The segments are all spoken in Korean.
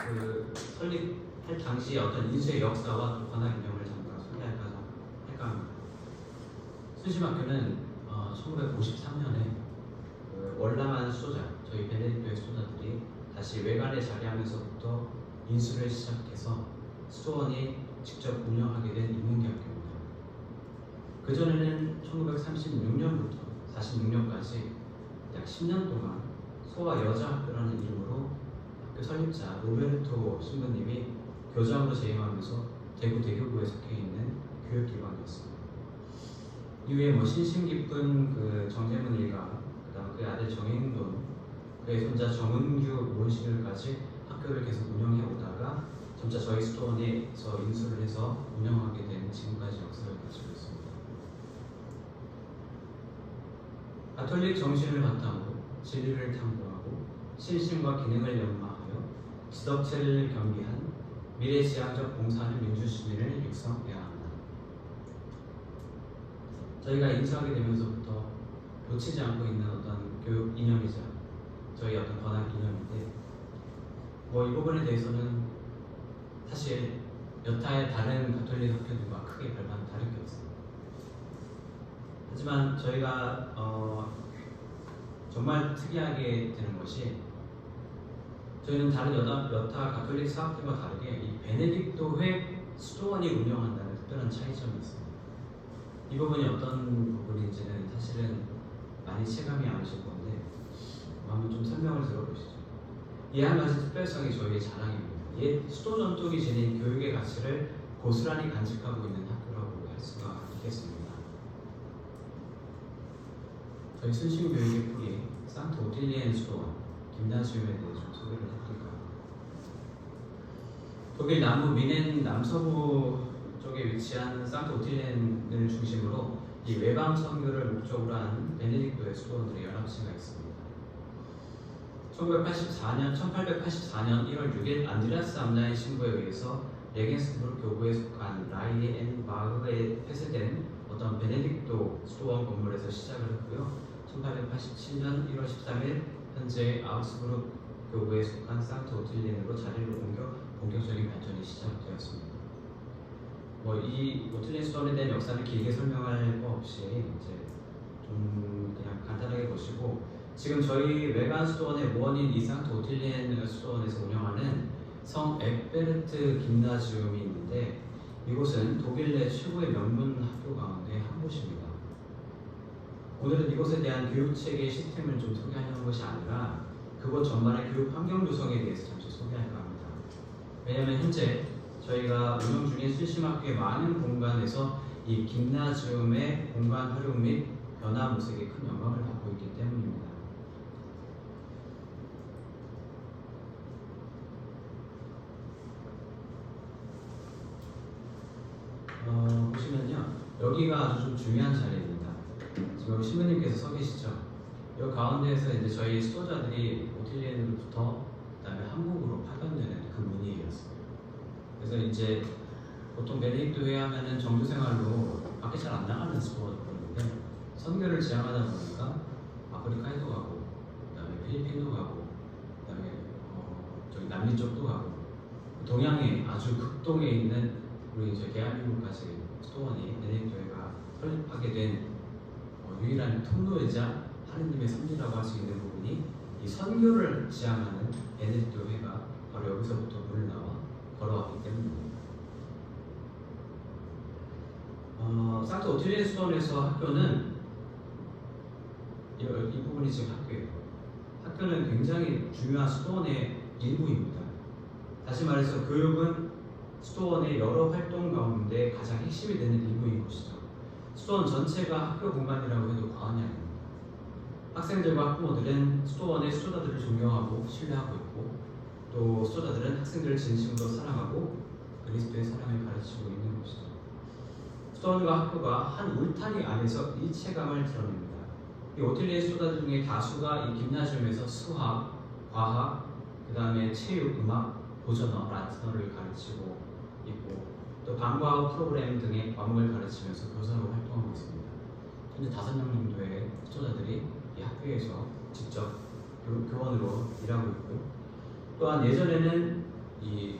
그 설립할 당시 어떤 인수의 역사와 또 관악 이념을 잠깐 소개할까 합니다. 순심학교는 1953년에 그 월남한 수도자, 저희 베네딕토의 수도자들이 다시 외관에 자리하면서부터 인수를 시작해서 수도원이 직접 운영하게 된 인문계학교입니다. 그전에는 1936년부터 46년까지 약 10년 동안 소아 여자학교라는 이름으로 학교 설립자 로베르토 신부님이 교장으로 재임하면서 대구 대교구에 속해있는 교육기관이었습니다. 이후에 신심 깊은 그 정재문 일가, 그다음 그의 아들 정행돈, 그의 손자 정은규 몬신을까지 학교를 계속 운영해 오다가 점차 저희 수도원에서 인수를 해서 운영하게 된 지금까지 역사를 가지고 있습니다. 가톨릭 정신을 바탕으로 진리를 탐구하고 신심과 기능을 연마하여 지덕체를 겸비한 미래지향적 봉사하는 민주시민을 육성해야 합니다. 저희가 인수하게 되면서부터 놓치지 않고 있는 어떤 교육 이념이자 저희 어떤 권학 이념인데 이 부분에 대해서는 사실 여타의 다른 가톨릭 학교들과 크게 별반 다를 게 없습니다. 하지만 저희가 정말 특이하게 되는 것이 저희는 다른 여타 가톨릭 사학들과 다르게 이 베네딕토회 수도원이 운영한다는 특별한 차이점이 있습니다. 이 부분이 어떤 부분인지는 사실은 많이 체감이 안 오실 건데 한번 좀 설명을 들어보시죠. 이 한 가지 특별성이 저희의 자랑입니다. 옛 수도 전통이 지닌 교육의 가치를 고스란히 간직하고 있는 학교라고 할 수가 있겠습니다. 저희 순심교육의 뿌리 산트 오틸리엔 수도원 김나지움에 대해 좀 소개를 해드릴까요? 독일 남부 미넨 남서부 쪽에 위치한 산트 오틸리엔을 중심으로 이 외방 선교를 목적으로 한 베네딕토의 수도원들의 연합체가 있습니다. 1884년 1월 6일 안드레아스 암라인 신부에 의해서 레겐스부르크 교구에 속한 라이에 앤 마흐에 폐쇄된 어떤 베네딕토 수도원 건물에서 시작을 했고요. 1887년 1월 13일 현재 아우스부르크 교구에 속한 산트 오틸리엔으로 자리를 옮겨 본격적인 발전이 시작되었습니다. 이 오틸리엔 수도원에 대한 역사를 길게 설명할 거 없이 이제 좀 그냥 간단하게 보시고 지금 저희 외관 수도원의 모원인 이 산트 오틸리엔 수도원에서 운영하는 성 엑베르트 김나지움이 있는데 이곳은 독일 내 최고의 명문 학교 가운데 한 곳입니다. 오늘은 이곳에 대한 교육체계 시스템을 좀 소개하려는 것이 아니라 그곳 전반의 교육 환경 조성에 대해서 잠시 소개할까 합니다. 왜냐하면 현재 저희가 운영 중인 순심학교의 많은 공간에서 이 김나지움의 공간 활용 및 변화 모색에 큰 영향을 받고 있기 때문입니다. 보시면요, 여기가 아주 좀 중요한 자리입니다. 지금 신부님께서 서 계시죠? 이 가운데에서 이제 저희 수도자들이 오틸리엔으로부터 그다음에 한국으로 파견되는 그 문의였어요. 그래서 이제 보통 베네딕토회 하면은 정규생활로 밖에 잘 안 나가는 수도원인데 선교를 지향하다 보니까 아프리카에도 가고, 그다음에 필리핀도 가고, 그다음에 저기 남미 쪽도 가고, 동양에 아주 극동에 있는 우리 이제 대한민국까지 수도원이 베네딕토회가 설립하게 된 유일한 통로이자 하느님의 섭리라고 할 수 있는 부분이 이 선교를 지향하는 베네딕토회가 바로 여기서부터 물을 나와 걸어왔기 때문입니다. 산트 오틸리엔 수도원에서 학교는 이 부분이 지금 학교예요. 학교는 굉장히 중요한 수도원의 일부입니다. 다시 말해서 교육은 수도원의 여러 활동 가운데 가장 핵심이 되는 일부인 것이죠. 수도원 전체가 학교 공간이라고 해도 과언이 아닙니다. 학생들과 학부모들은 수도원의 수도자들을 존경하고 신뢰하고 있고 또 수도자들은 학생들을 진심으로 사랑하고 그리스도의 사랑을 가르치고 있는 것이죠. 수도원과 학교가 한 울타리 안에서 일체감을 드러냅니다. 이 오틸리엔 수도자들 중에 다수가 이 김나지움에서 수학, 과학, 그 다음에 체육, 음악, 보전어, 라틴어를 가르치고 있고 또 방과후 프로그램 등의 과목을 가르치면서 교사로 활동하고 있습니다. 현재 5명 정도의 수도자들이 이 학교에서 직접 교원으로 일하고 있고 또한 예전에는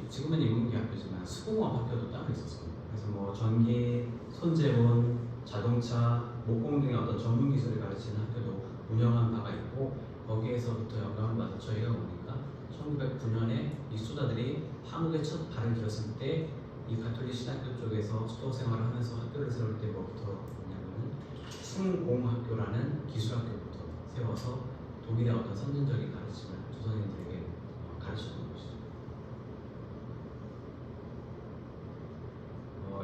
지금은 인문계 학교지만 수공업 학교도 따로 있었습니다. 그래서 뭐 전기, 손재본, 자동차, 목공 등의 어떤 전문 기술을 가르치는 학교도 운영한 바가 있고 거기에서부터 영감을 받아 저희가 오니까 1909년에 이 수도자들이 한국에 첫 발을 들였을 때 이 가톨릭 신학교 쪽에서 수도 생활을 하면서 학교를 세울 때 뭐부터 뭐냐면은 승공학교라는 기술학교부터 세워서 독일의 어떤 선진적인 가르침을 조선인들에게 가르쳤던 것이죠.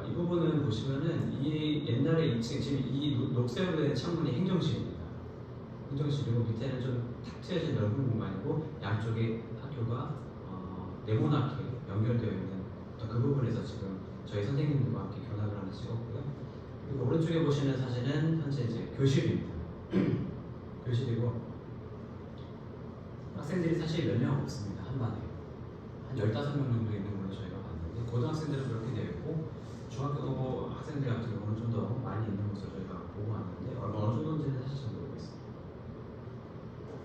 이 부분은 보시면은 이 옛날에 2층 지금 이 녹색으로 된 창문이 행정실입니다. 행정실이고 밑에는 좀 탁 트여진 넓은 공간이고 양쪽에 학교가 네모나게 연결되어 있는 그 부분에서 지금 저희 선생님들과 함께 견학을 하나 찍었고요. 그리고 오른쪽에 보시는 사진은 현재 이제 교실입니다. 교실이고 학생들이 사실 몇 명 없습니다. 한 반에 한 15명 정도 있는 걸로 저희가 봤는데 고등학생들은 그렇게 되어 있고 중학교 학생들 같은 경우는 좀 더 많이 있는 것으로 저희가 보고 왔는데 어느 정도인지는 사실 잘 모르겠습니다.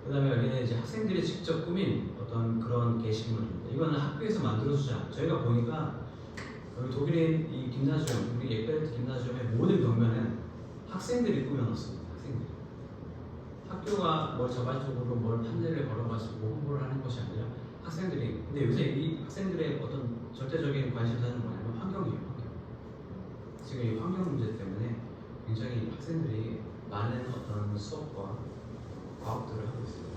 그 다음에 여기는 이제 학생들이 직접 꾸민 어떤 그런 게시물입니다. 이거는 학교에서 만들어주지 않아요. 저희가 보니까 여기 독일인 이 김나지움, 우리 예베르트 김나지움의 모든 벽면은 학생들이 꾸며놓습니다. 학생들이. 학교가 뭘 자발적으로 뭘 판넬을 걸어가지고 홍보를 하는 것이 아니라 학생들이. 근데 요새 이 학생들의 어떤 절대적인 관심사는 뭐냐면 환경이에요. 환경. 지금 이 환경 문제 때문에 굉장히 학생들이 많은 어떤 수업과 과학들을 하고 있습니다.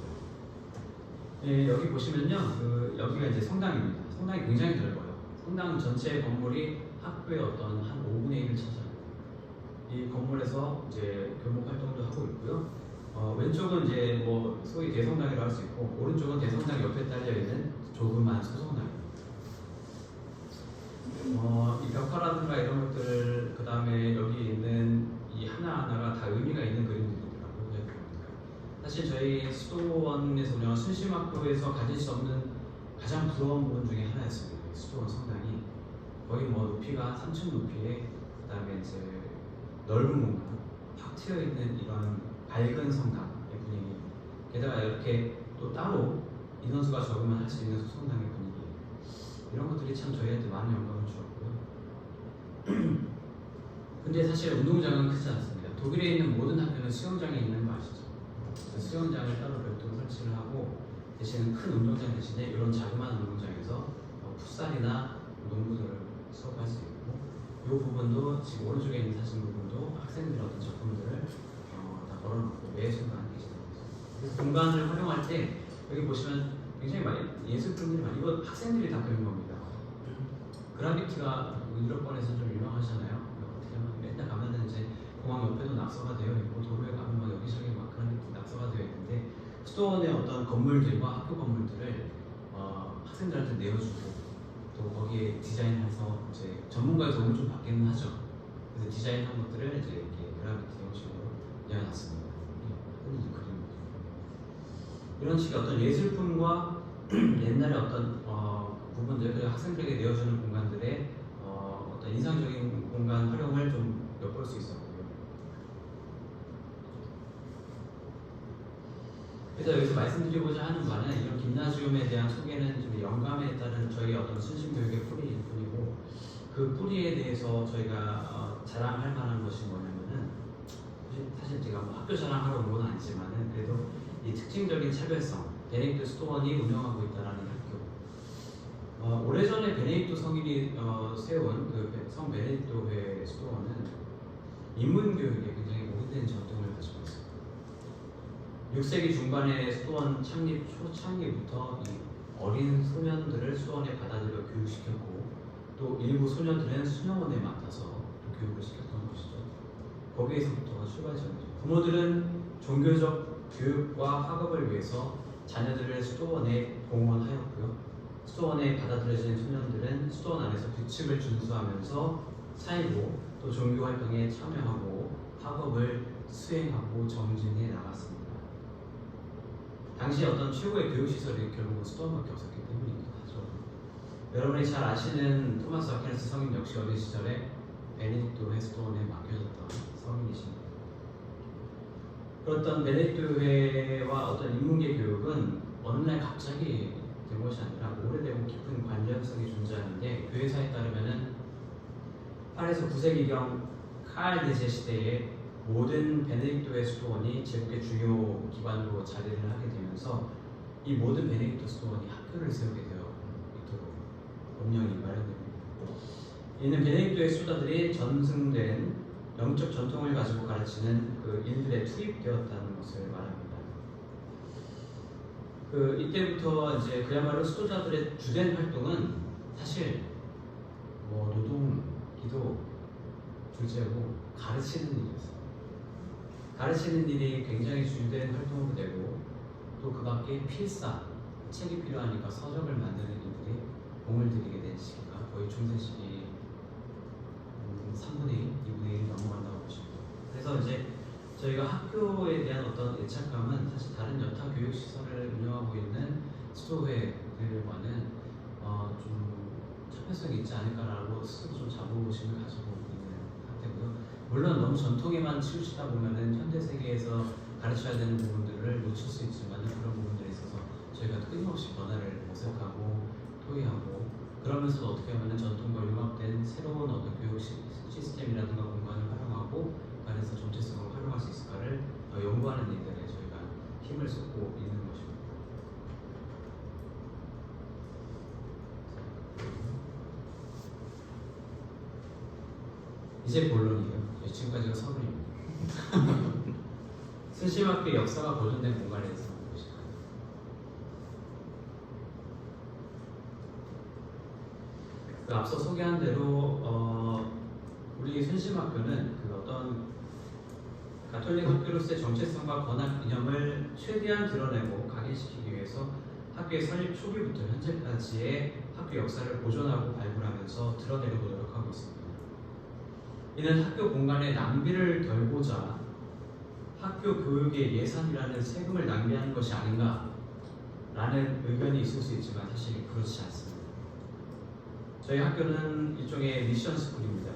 네, 여기 보시면요, 여기가 이제 성당입니다. 성당이 굉장히 넓어요. 성당 전체 건물이 학교의 어떤 한 5분의 1을 차지합니다. 이 건물에서 이제 교목 활동도 하고 있고요. 왼쪽은 이제 뭐 소위 대성당이라고 할 수 있고, 오른쪽은 대성당 옆에 딸려 있는 조그만 소성당입니다. 이 벽화라든가 이런 것들, 그 다음에 여기 있는 이 하나하나가 다 의미가 있는 그림들이더라고요. 사실 저희 수도원에서 운영한 순심학교에서 가질 수 없는 가장 부러운 부분 중에 하나였습니다. 수도원 성당이 거의 뭐 높이가 3층 높이에 그 다음에 이제 넓은 공간, 탁 트여 있는 이런 밝은 성당의 분위기. 게다가 이렇게 또 따로 인원수가 적으면 할 수 있는 성당의 분위기. 이런 것들이 참 저희한테 많은 영감을 주었고요. 근데 사실 운동장은 크지 않습니다. 독일에 있는 모든 학교는 수영장이 있는 거 아시죠? 수영장을 따로 별도로 설치를 하고 대신 큰 운동장 대신에 이런 자그마한 운동장에서 풋살이나 농구들을 수업할 수 있고 이 부분도 지금 오른쪽에 있는 사진 부분도 학생들의 어떤 작품들을 다 걸어놓고 매 순간 계시는 거죠. 그래서 공간을 활용할 때 여기 보시면 굉장히 많이 예술품들이 많이 이거 학생들이 다 그린 겁니다. 그라피티가 유럽권에서 좀 유명하잖아요. 어떻게 하면 맨날 가면은 이제 공항 옆에도 낙서가 되어 있고 도로에 가면 막 여기저기 막 그라피티 낙서가 되어 있는데 수도원의 어떤 건물들과 학교 건물들을 학생들한테 내어주고 또 거기에 디자인해서 이제 전문가의 도움을 좀 받기는 하죠. 그래서 디자인한 것들을 이제 이렇게 그라피티 형식으로 내어놨습니다. 이런 식의 어떤 예술품과 옛날의 어떤 부분들, 그리고 학생들에게 내어주는 공간들의 어떤 인상적인 공간 활용을 좀 엿볼 수 있었고요. 그래서 여기서 말씀드리고자 하는 바는 이런 김나지움에 대한 소개는 좀 영감에 따른 저희 어떤 순심 교육의 뿌리일 뿐이고 그 뿌리에 대해서 저희가 자랑할 만한 것이 뭐냐면은 사실 제가 뭐 학교 자랑하러 온 건 아니지만은 그래도 이 특징적인 차별성, 베네딕토 수도원이 운영하고 있다는 학교. 오래전에 베네딕토 성인이 세운 그 성 베네딕토회 수도원은 인문교육에 굉장히 오래된 전통을 가지고 있습니다. 6세기 중반에 수도원 창립 초창기부터 이 어린 소년들을 수도원에 받아들여 교육시켰고 또 일부 소년들은 수녀원에 맡아서 교육을 시켰던 것이죠. 거기에서부터가 출발점이죠. 부모들은 종교적 교육과 학업을 위해서 자녀들을 수도원에 봉헌하였고요. 수도원에 받아들여진 소년들은 수도원 안에서 규칙을 준수하면서 살고 또 종교 활동에 참여하고 학업을 수행하고 정진해 나갔습니다. 당시 어떤 최고의 교육시설이 결국은 수도원밖에 없었기 때문이기도 하죠. 여러분이 잘 아시는 토마스 아퀴나스 성인 역시 어린 시절에 베네딕토회 수도원에 맡겨졌던 성인이십니다. 그렇던 베네딕토회와 어떤 인문계 교육은 어느 날 갑자기 된 것이 아니라 오래되고 깊은 관련성이 존재하는데 교회사에 따르면은 8에서 9세기경 칼 대제 시대에 모든 베네딕토의 수도원이 제국의 주요 기관으로 자리를 하게 되면서 이 모든 베네딕토 수도원이 학교를 세우게 되어 있도록 법령이 마련됩니다. 이는 베네딕토의 수도자들이 전승된 영적 전통을 가지고 가르치는 그 일들에 투입되었다는 것을 말합니다. 이때부터 이제 그야말로 수도자들의 주된 활동은 사실 노동, 기도, 둘째고 가르치는 일이었어요. 가르치는 일이 굉장히 주된 활동으로 되고 또 그 밖에 필사, 책이 필요하니까 서적을 만드는 일들이 공을 들이게 된 시기가 거의 중세 시기 3분의 1, 2분의 1이 넘어간다고 보시면 돼요. 그래서 이제 저희가 학교에 대한 어떤 애착감은 사실 다른 여타 교육시설을 운영하고 있는 수도회들과는 좀 차별성이 있지 않을까라고 스스로 좀 자부심을 가지고 있는 상태고요. 물론 너무 전통에만 치우치다 보면은 현대 세계에서 가르쳐야 되는 부분들을 놓칠 수 있지만 그런 부분들에 있어서 저희가 끊임없이 변화를 모색하고 토의하고 그러면서 어떻게 하면 전통과 융합된 새로운 어떤 교육 시스템이라든가 공간을 활용하고 그 안에서 정체성을 활용할 수 있을까를 연구하는 일들에 저희가 힘을 쏟고 있는 것입니다. 이제 본론이에요. 지금까지가 서론입니다. 순심학교의 역사가 보존된 공간에 대해서 보실까요? 앞서 소개한 대로 우리 순심학교는 그 어떤 가톨릭 학교로서의 정체성과 권학 이념을 최대한 드러내고 각인시키기 위해서 학교의 설립 초기부터 현재까지의 학교 역사를 보존하고 발굴하면서 드러내려고 노력하고 있습니다. 이는 학교 공간의 낭비를 덜고자 학교 교육의 예산이라는 세금을 낭비하는 것이 아닌가라는 의견이 있을 수 있지만 사실 그렇지 않습니다. 저희 학교는 일종의 미션 스쿨입니다.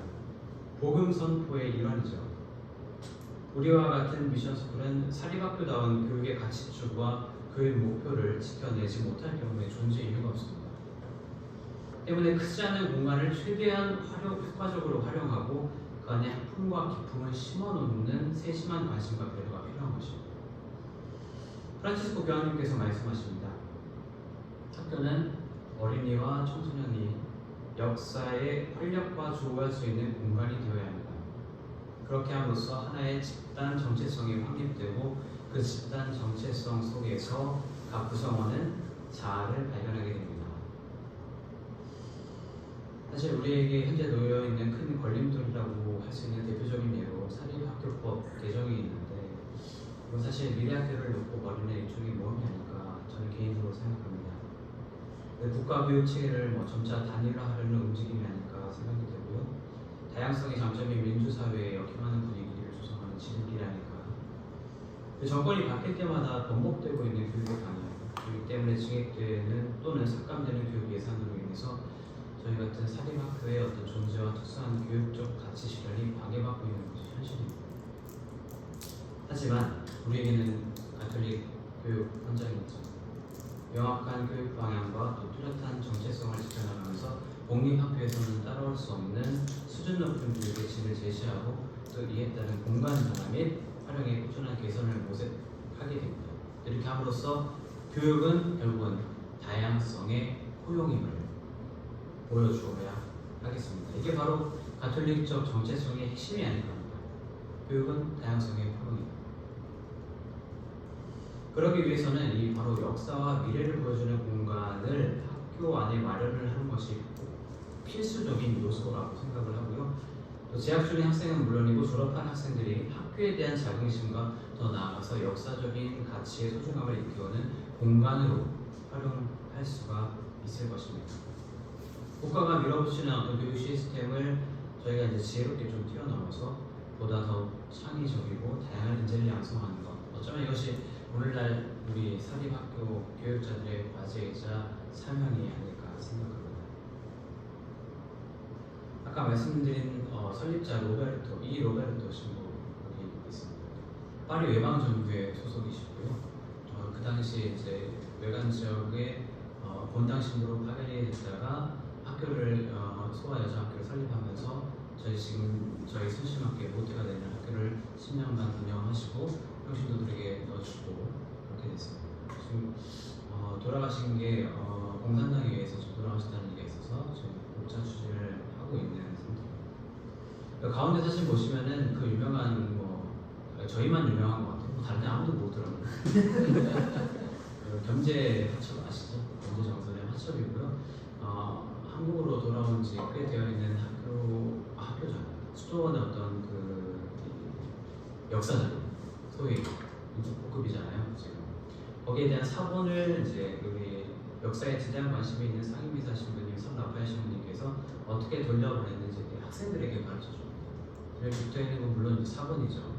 복음 선포의 일환이죠. 우리와 같은 미션 스쿨은 사립학교다운 교육의 가치축과 교육 목표를 지켜내지 못할 경우에 존재 이유가 없습니다. 때문에 크지 않은 공간을 최대한 효과적으로 활용하고 그 안에 학풍과 기품을 심어놓는 세심한 관심과 배려가 필요한 것입니다. 프란치스코 교황님께서 말씀하십니다. 학교는 어린이와 청소년이 역사의 활력과 조우할 수 있는 공간이 되어야 합니다. 그렇게 함으로써 하나의 집단 정체성이 확립되고 그 집단 정체성 속에서 각 구성원은 자아를 발견하게 됩니다. 사실 우리에게 현재 놓여있는 큰 걸림돌이라고 할 수 있는 대표적인 예로 사립학교법 개정이 있는데 이건 사실 미래학교를 놓고 버리는 일종의 모험이 아닐까 저는 개인적으로 생각합니다. 국가교육 체계를 점차 단일화하려는 움직임이 아닐까 생각이 되고요. 다양성의 장점인 민주사회에 역행하는 분위기를 조성하는 지름길이 아닐까. 정권이 바뀔 때마다 번복되고 있는 교육의 방향이기 때문에 증액되는 또는 삭감되는 교육 예산으로 인해서 저희 같은 사립학교의 어떤 존재와 특수한 교육적 가치 실현이 방해받고 있는 것이 현실입니다. 하지만 우리에게는 가톨릭 교육 현장이죠. 명확한 교육 방향과 또 뚜렷한 정체성을 지켜나가면서 공립학교에서는 따라올 수 없는 수준 높은 교육의 질을 제시하고 또 이에 따른 공간 변화 및 활용의 꾸준한 개선을 모색하게 됩니다. 이렇게 함으로써 교육은 결국은 다양성의 포용임을 보여주어야 하겠습니다. 이게 바로 가톨릭적 정체성의 핵심이 아닐까 합니다. 교육은 다양성의 포용입니다. 그러기 위해서는 이 바로 역사와 미래를 보여주는 공간을 학교 안에 마련을 하는 것이 필수적인 요소라고 생각을 하고요. 또 재학 중인 학생은 물론이고 졸업한 학생들이 학교에 대한 자긍심과 더 나아가서 역사적인 가치의 소중함을 일깨우는 공간으로 활용할 수가 있을 것입니다. 국가가 밀어붙이는 어떤 교육 시스템을 저희가 이제 지혜롭게 좀 뛰어넘어서 보다 더 창의적이고 다양한 인재를 양성하는 것. 어쩌면 이것이 오늘날 우리 사립학교 교육자들의 과제이자 사명이 아닐까 생각합니다. 아까 말씀드린 설립자 로베르토 신부분이 있습니다. 파리 외방전교회 소속이시고요. 그 당시 이제 외관 지역의 본당 신부로 파견이 됐다가 학교를 소아 여자 학교를 설립하면서 저희 순심학교의 모태가 되는 학교를 10년간 운영하시고 평신도들에게 넣어주고 그렇게 됐습니다. 지금 돌아가신 게 공산당에 의해서 좀 돌아가셨다는 얘기가 있어서 지금 목자 추진을 하고 있는 상태입니다. 가운데 사실 보시면은 그 유명한 저희만 유명한 것 같아요. 다른 데 아무도 못 들었는데 경제 화첩 아시죠? 경제 정선의 화첩이고요. 한국으로 돌아온 지 꽤 되어 있는 학교죠. 수도원의 어떤 그 역사적인 소위 국급이잖아요. 지금 거기에 대한 사본을 이제 우리 역사에 지대한 관심이 있는 상임이사 신부님, 성라파엘 신부님께서 어떻게 돌려보냈는지 학생들에게 가르쳐줍니다. 여기 붙어 있는 건 물론 사본이죠.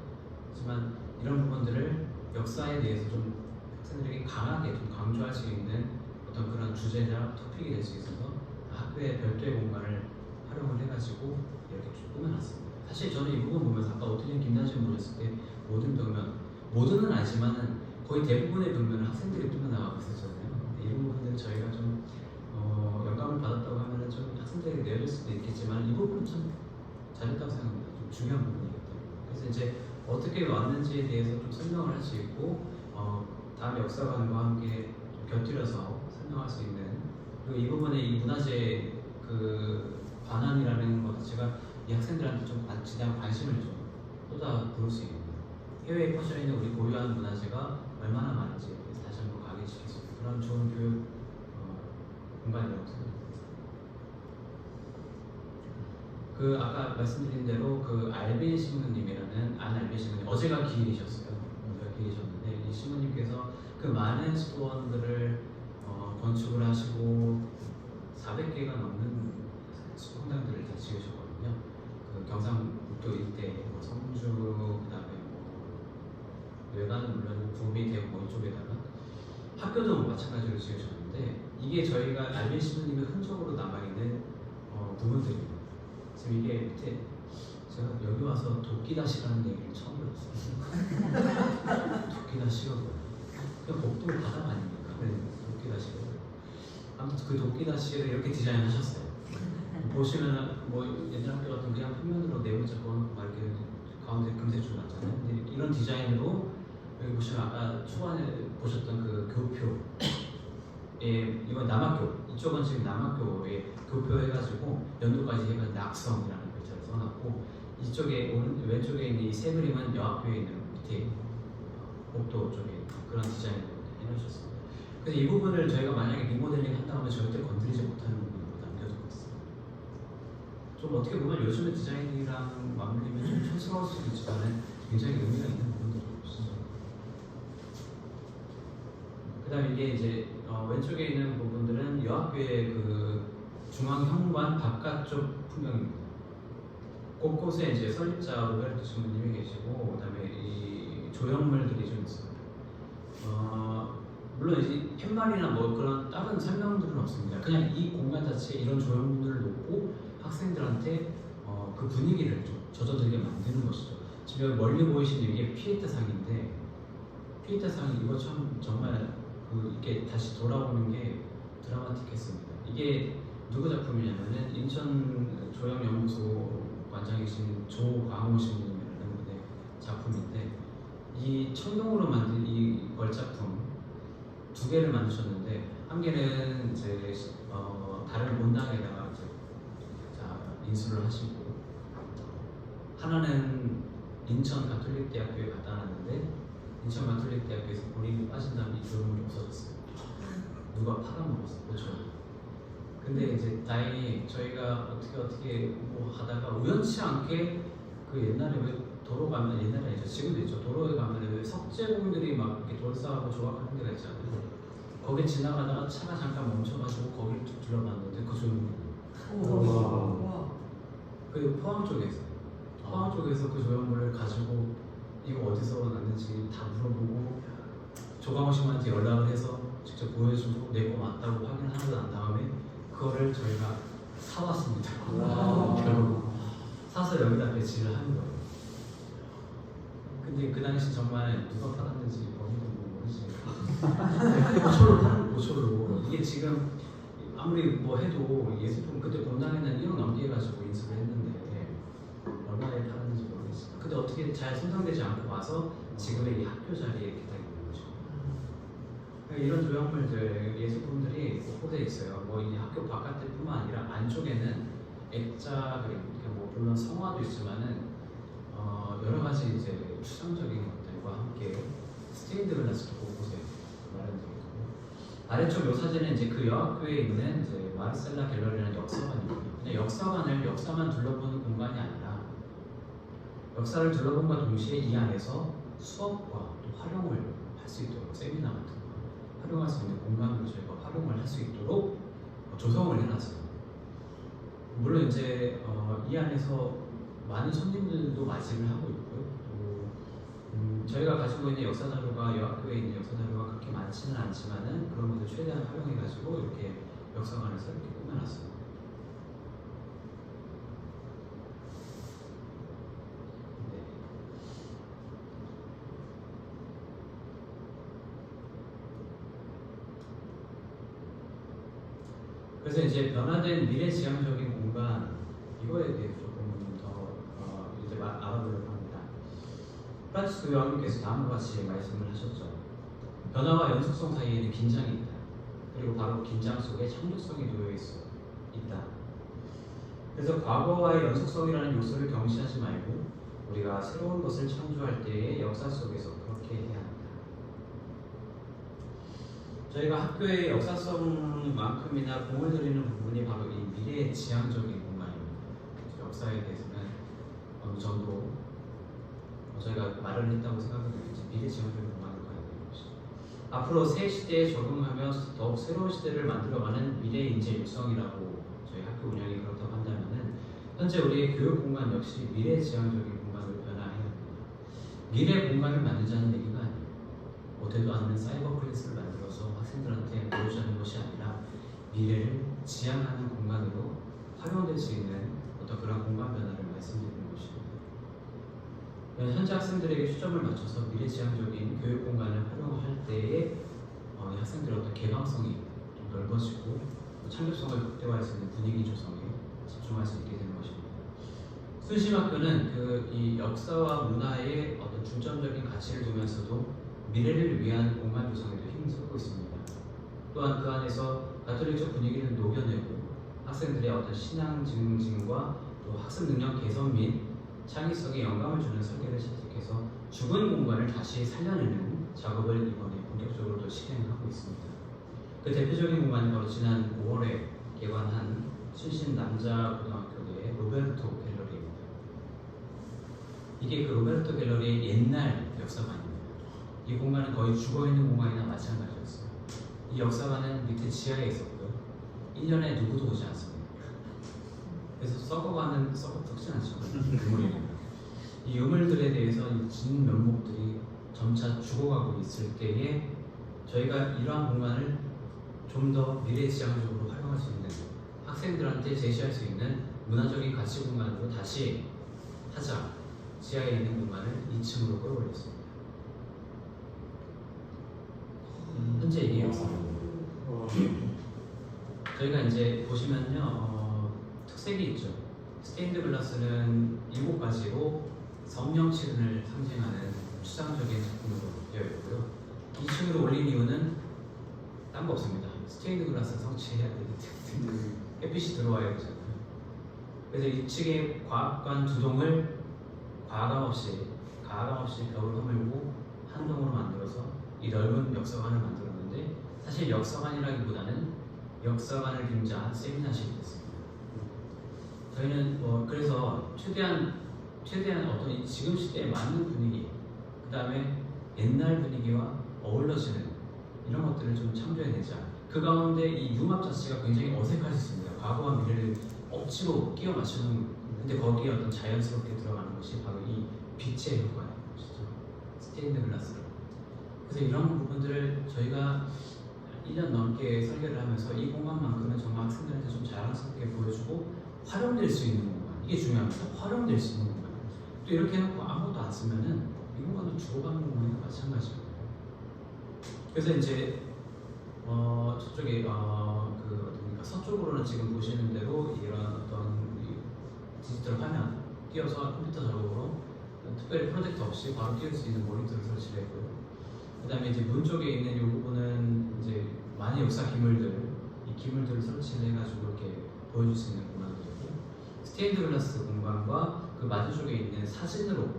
하지만 이런 부분들을 역사에 대해서 좀 학생들에게 강하게 좀 강조할 수 있는 어떤 그런 주제나 토픽이 될 수 있어서 학교의 별도의 공간을 활용을 해가지고 이렇게 쭉 꾸며놨습니다. 사실 저는 이 부분 보면서 아까 오틀린 김단신 보셨을 때 모든 벽면, 모든은 아니지만은 거의 대부분의 벽면을 학생들이 꾸며나가고 있었잖아요. 이 부분들 저희가 좀 영감을 받았다고 하면은 좀 학생들에게 내어줄 수도 있겠지만 이 부분은 참 잘했다고 생각합니다. 좀 중요한 부분이기 때문에. 그래서 이제 어떻게 왔는지에 대해서 좀 설명을 할 수 있고 다음 역사관과 함께 좀 곁들여서 설명할 수 있는, 그리고 이 부분에 이 문화재 그 관함이라는 것 자체가 이 학생들한테 좀 지대한 관심을 좀 쏟아 부을 수 있는, 해외에 퍼져 있는 우리 고유한 문화재가 얼마나 많은지 다시 한번 각인시킬 수 있는 그런 좋은 교육 공간이라고 생각합니다. 그 아까 말씀드린 대로 그 알빈 신부님이라는 알빈 신부님, 어제가 기일이셨어요. 어제가 기일이셨는데 이 신부님께서 그 많은 수도원들을 건축을 하시고 400개가 넘는 성당들을 다 지으셨거든요. 그 경상북도 일대, 성주, 그다음에 외관은 물론 구미, 대구 이쪽에다가 학교도 마찬가지로 지으셨는데 이게 저희가 알빈 신부님의 흔적으로 남아있는 부분들입니다. 지금 이게 밑에 제가 여기 와서 도끼다시라는 얘기를 처음 들었어요. 도끼다시가 뭐야? 그냥 복도 바닥 아닙니까? 네. 도끼다시가. 아무튼 그 도끼다시를 이렇게 디자인하셨어요. 보시면은 옛날 학교 같은 그냥 평면으로 네모 잡고 막 이렇게 가운데 금색줄 났잖아요. 근데 이런 디자인으로 여기 보시면 아까 초반에 보셨던 그 교표, 이건 남학교, 이쪽은 지금 남학교에 교표 해가지고 연도까지 해가지고 낙성이라는 글자를 써놨고, 이쪽에 왼쪽에 있는 이 세 그림은 여학교에 있는 밑에 복도 쪽에 그런 디자인을 해놓으셨습니다. 그래서 이 부분을 저희가 만약에 리모델링 한다면 절대 건드리지 못하는 부분으로 남겨두고 있습니다. 좀 어떻게 보면 요즘의 디자인이랑 맞물리면 좀 촌스러울 수도 있지만 굉장히 의미가 있는 부분들이 있습니다. 그 다음에 이게 이제 왼쪽에 있는 부분들은 여학교의 그 중앙 현관 바깥쪽 풍경입니다. 곳곳에 이제 설립자 로베르토 신부님이 계시고, 그 다음에 이 조형물들이 좀 있습니다. 물론 이제 팻말이나 그런 다른 설명들은 없습니다. 그냥 이 공간 자체에 이런 조형물들을 놓고 학생들한테 그 분위기를 좀 젖어들게 만드는 것이죠. 지금 멀리 보이시는 이게 피에타상인데, 피에타상이 이거 참 정말 이렇게 다시 돌아오는 게 드라마틱했습니다. 이게 누구 작품이냐면은 인천 조형연구소 관장이신 조광호 신부님이라는 분의 작품인데, 이 청동으로 만든 이 걸작품 두 개를 만드셨는데, 한 개는 이제 다른 본당에다가 이제 인수를 하시고, 하나는 인천 가톨릭대학교에 갖다 놨는데 인천 가톨릭대학교에서 본인이 빠진 다음에 이 조형물이 없어졌어요. 누가 팔아먹었어, 그렇죠? 근데 이제 다행히 저희가 어떻게 하다가 우연치 않게 그 옛날에 왜 도로 가면, 옛날에 아니죠, 지금도 있죠, 도로에 가면 왜 석재공들이 막 이렇게 돌싸고 조각하는 데가 있잖아요. 거기 지나가다가 차가 잠깐 멈춰가지고 거기를 쭉 둘러봤는데 그 조형물이 그 포항 쪽에서 그 조형물을 가지고 이거 어디서 났는지 다 물어보고 조광호 씨한테 연락을 해서 직접 보여주고 내 거 맞다고 확인하고 난 다음에 그거를 저희가 사왔습니다. 결국 사서 여기다 배치를 하는 거예요. 근데 그 당시 정말 누가 팔았는지 본인도 모르고 아니지. 5초로 파는 5초로. 이게 지금 아무리 뭐 해도 예술품 그때 본당에는 1억 넘게 해가지고 인수를 했는데 얼마에 팔았는지 모르겠어요. 근데 어떻게 잘 손상되지 않고 와서 지금의 이 학교 자리에 이렇게 딱 있는 거죠. 그러니까 이런 조형물들, 예술품들이 곳곳에 있어요. 뭐 이 학교 바깥뿐만 아니라 안쪽에는 액자 그림, 그러니까 뭐 물론 성화도 있지만은 여러 가지 이제 추상적인 것들과 함께 스테인드 글라스도 곳곳에 마련되어 있고, 아래쪽 요 사진은 이제 그 여학교에 있는 이제 마르셀라 갤러리라는 역사관이거든요. 그냥 역사관을 역사만 둘러보는 공간이 아니라 역사를 둘러본과 동시에 이 안에서 수업과 또 활용을 할 수 있도록 세미나 같은 거 활용할 수 있는 공간으로 저희가 활용을 할 수 있도록 조성을 해놨어요. 물론 이제 이 안에서 많은 손님들도 맞이를 하고 있고요. 또 저희가 가지고 있는 역사 자료가 여학교에 있는 역사 자료가 그렇게 많지는 않지만은 그런 것들 최대한 활용해가지고 이렇게 역사관에서 이렇게 꾸며놨어요. 네. 그래서 이제 변화된 미래지향적인 공간 이거에 대해 조금 더 이제 알아보려고 합니다. 프란치스 교황님께서 다음과 같이 말씀을 하셨죠. 변화와 연속성 사이에는 긴장이 있다. 그리고 바로 긴장 속에 창조성이 놓여 있다. 그래서 과거와의 연속성이라는 요소를 경시하지 말고 우리가 새로운 것을 창조할 때의 역사 속에서 그렇게 해야 합니다. 저희가 학교의 역사성만큼이나 공을 들이는 부분이 바로 이 미래의 지향적인 공간입니다. 역사에 대해서는 어느 정도 저희가 마련했다고 생각하고 이제 미래 지향적인 공간으로 가야 되는 것이죠. 앞으로 새 시대에 적응하며 더욱 새로운 시대를 만들어가는 미래 인재 육성이라고 저희 학교 운영이 그렇다고 한다면은 현재 우리의 교육 공간 역시 미래 지향적인 공간으로 변화해야 합니다. 미래 공간을 만들자는 얘기가 아니에요. 못해도 않는 사이버 클래스를 만들어서 학생들한테 보여주는 것이 아니라 미래를 지향하는 공간으로 활용될 수 있는 어떤 그런 공간 변화를 말씀드리는 것입니다. 현재 학생들에게 초점을 맞춰서 미래지향적인 교육 공간을 활용할 때에 학생들의 어떤 개방성이 좀 넓어지고 창조성을 극대화할 수 있는 분위기 조성에 집중할 수 있게 되는 것입니다. 순심학교는 이 역사와 문화의 어떤 중점적인 가치를 두면서도 미래를 위한 공간 조성에도 힘을 쏟고 있습니다. 또한 그 안에서 가톨릭적 분위기를 녹여내고 학생들의 어떤 신앙 증진과 또 학습 능력 개선 및 창의성에 영감을 주는 설계를 채택해서 죽은 공간을 다시 살려내는 작업을 이번에 본격적으로 실행하고 있습니다. 그 대표적인 공간이 바로 지난 5월에 개관한 순신 남자고등학교의 로베르토 갤러리입니다. 이게 그 로베르토 갤러리의 옛날 역사관입니다. 이 공간은 거의 죽어있는 공간이나 마찬가지였어요. 이 역사관은 밑에 지하에 있었고요. 1년에 누구도 오지 않습니다. 그래서 썩지 않죠. 이 유물들에 대해서 이 진 면목들이 점차 죽어가고 있을 때에 저희가 이러한 공간을 좀 더 미래지향적으로 활용할 수 있는, 학생들한테 제시할 수 있는 문화적인 가치 공간으로 다시 하자. 지하에 있는 공간을 2층으로 끌어올렸습니다. 현재 이게 역사입니다. 저희가 이제 보시면요, 특색이 있죠. 스테인드 글라스는 7가지로 성령칠을 상징하는 추상적인 작품으로 되어 있고요. 2층으로 올린 이유는 딴 거 없습니다. 스테인드 글라스 성취해야 되기 때문에 햇빛이 들어와야 되잖아요. 그래서 2층의 과학관 2동을 가감없이 벽을 허물고 한 동으로 만들어서 이 넓은 역사관을 만들었는데, 사실 역사관이라기보다는 역사관을 겸비한 세미나실이 됐습니다. 저희는 그래서 최대한 어떤 지금 시대에 맞는 분위기, 그 다음에 옛날 분위기와 어우러지는 이런 것들을 좀 창조해내자. 그 가운데 이 융합 자체가 굉장히 어색할 수 있습니다. 과거와 미래를 억지로 끼워 맞추는, 근데 거기에 어떤 자연스럽게 들어가는 것이 바로 이 빛의 효과인 것이죠. 스테인드 글라스로. 그래서 이런 부분들을 저희가 1년 넘게 설계를 하면서 이 공간만큼은 정말 학생들한테 좀 자랑스럽게 보여주고 활용될 수 있는 공간, 이게 중요합니다. 활용될 수 있는 공간. 또 이렇게 해놓고 아무것도 안 쓰면은 이 공간도 죽어가는 공간이나 마찬가지입니다. 그래서 이제 저쪽에 그 어딥니까 서쪽으로는 지금 보시는 대로 이런 어떤 이 디지털 화면 띄어서 컴퓨터 작업으로 특별히 프로젝트 없이 바로 띄울 수 있는 모니터를 설치했고요. 그다음에 이제 문 쪽에 있는 이 부분은 이제 많은 역사 기물들, 이 기물들을 설치를 해가지고 이렇게 보여줄 수 있는 공간들이고, 스테인드 글라스 공간과 그 맞은쪽에 있는 사진으로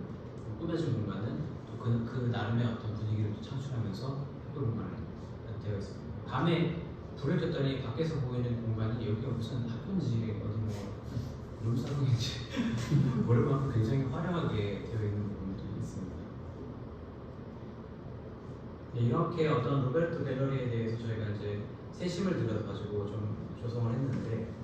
꾸며진 공간은 또 그 나름의 어떤 분위기를 또 창출하면서 학교 공간을 되어 있습니다. 밤에 불을 켰더니 밖에서 보이는 공간이 여기가 무슨 학교인지 어디 뭐 룸사롱인지 모를 만큼 굉장히 화려하게 되어 있는 부분들이 있습니다. 네, 이렇게 어떤 로베르토 갤러리에 대해서 저희가 이제 세심을 들여가지고 좀 조성을 했는데,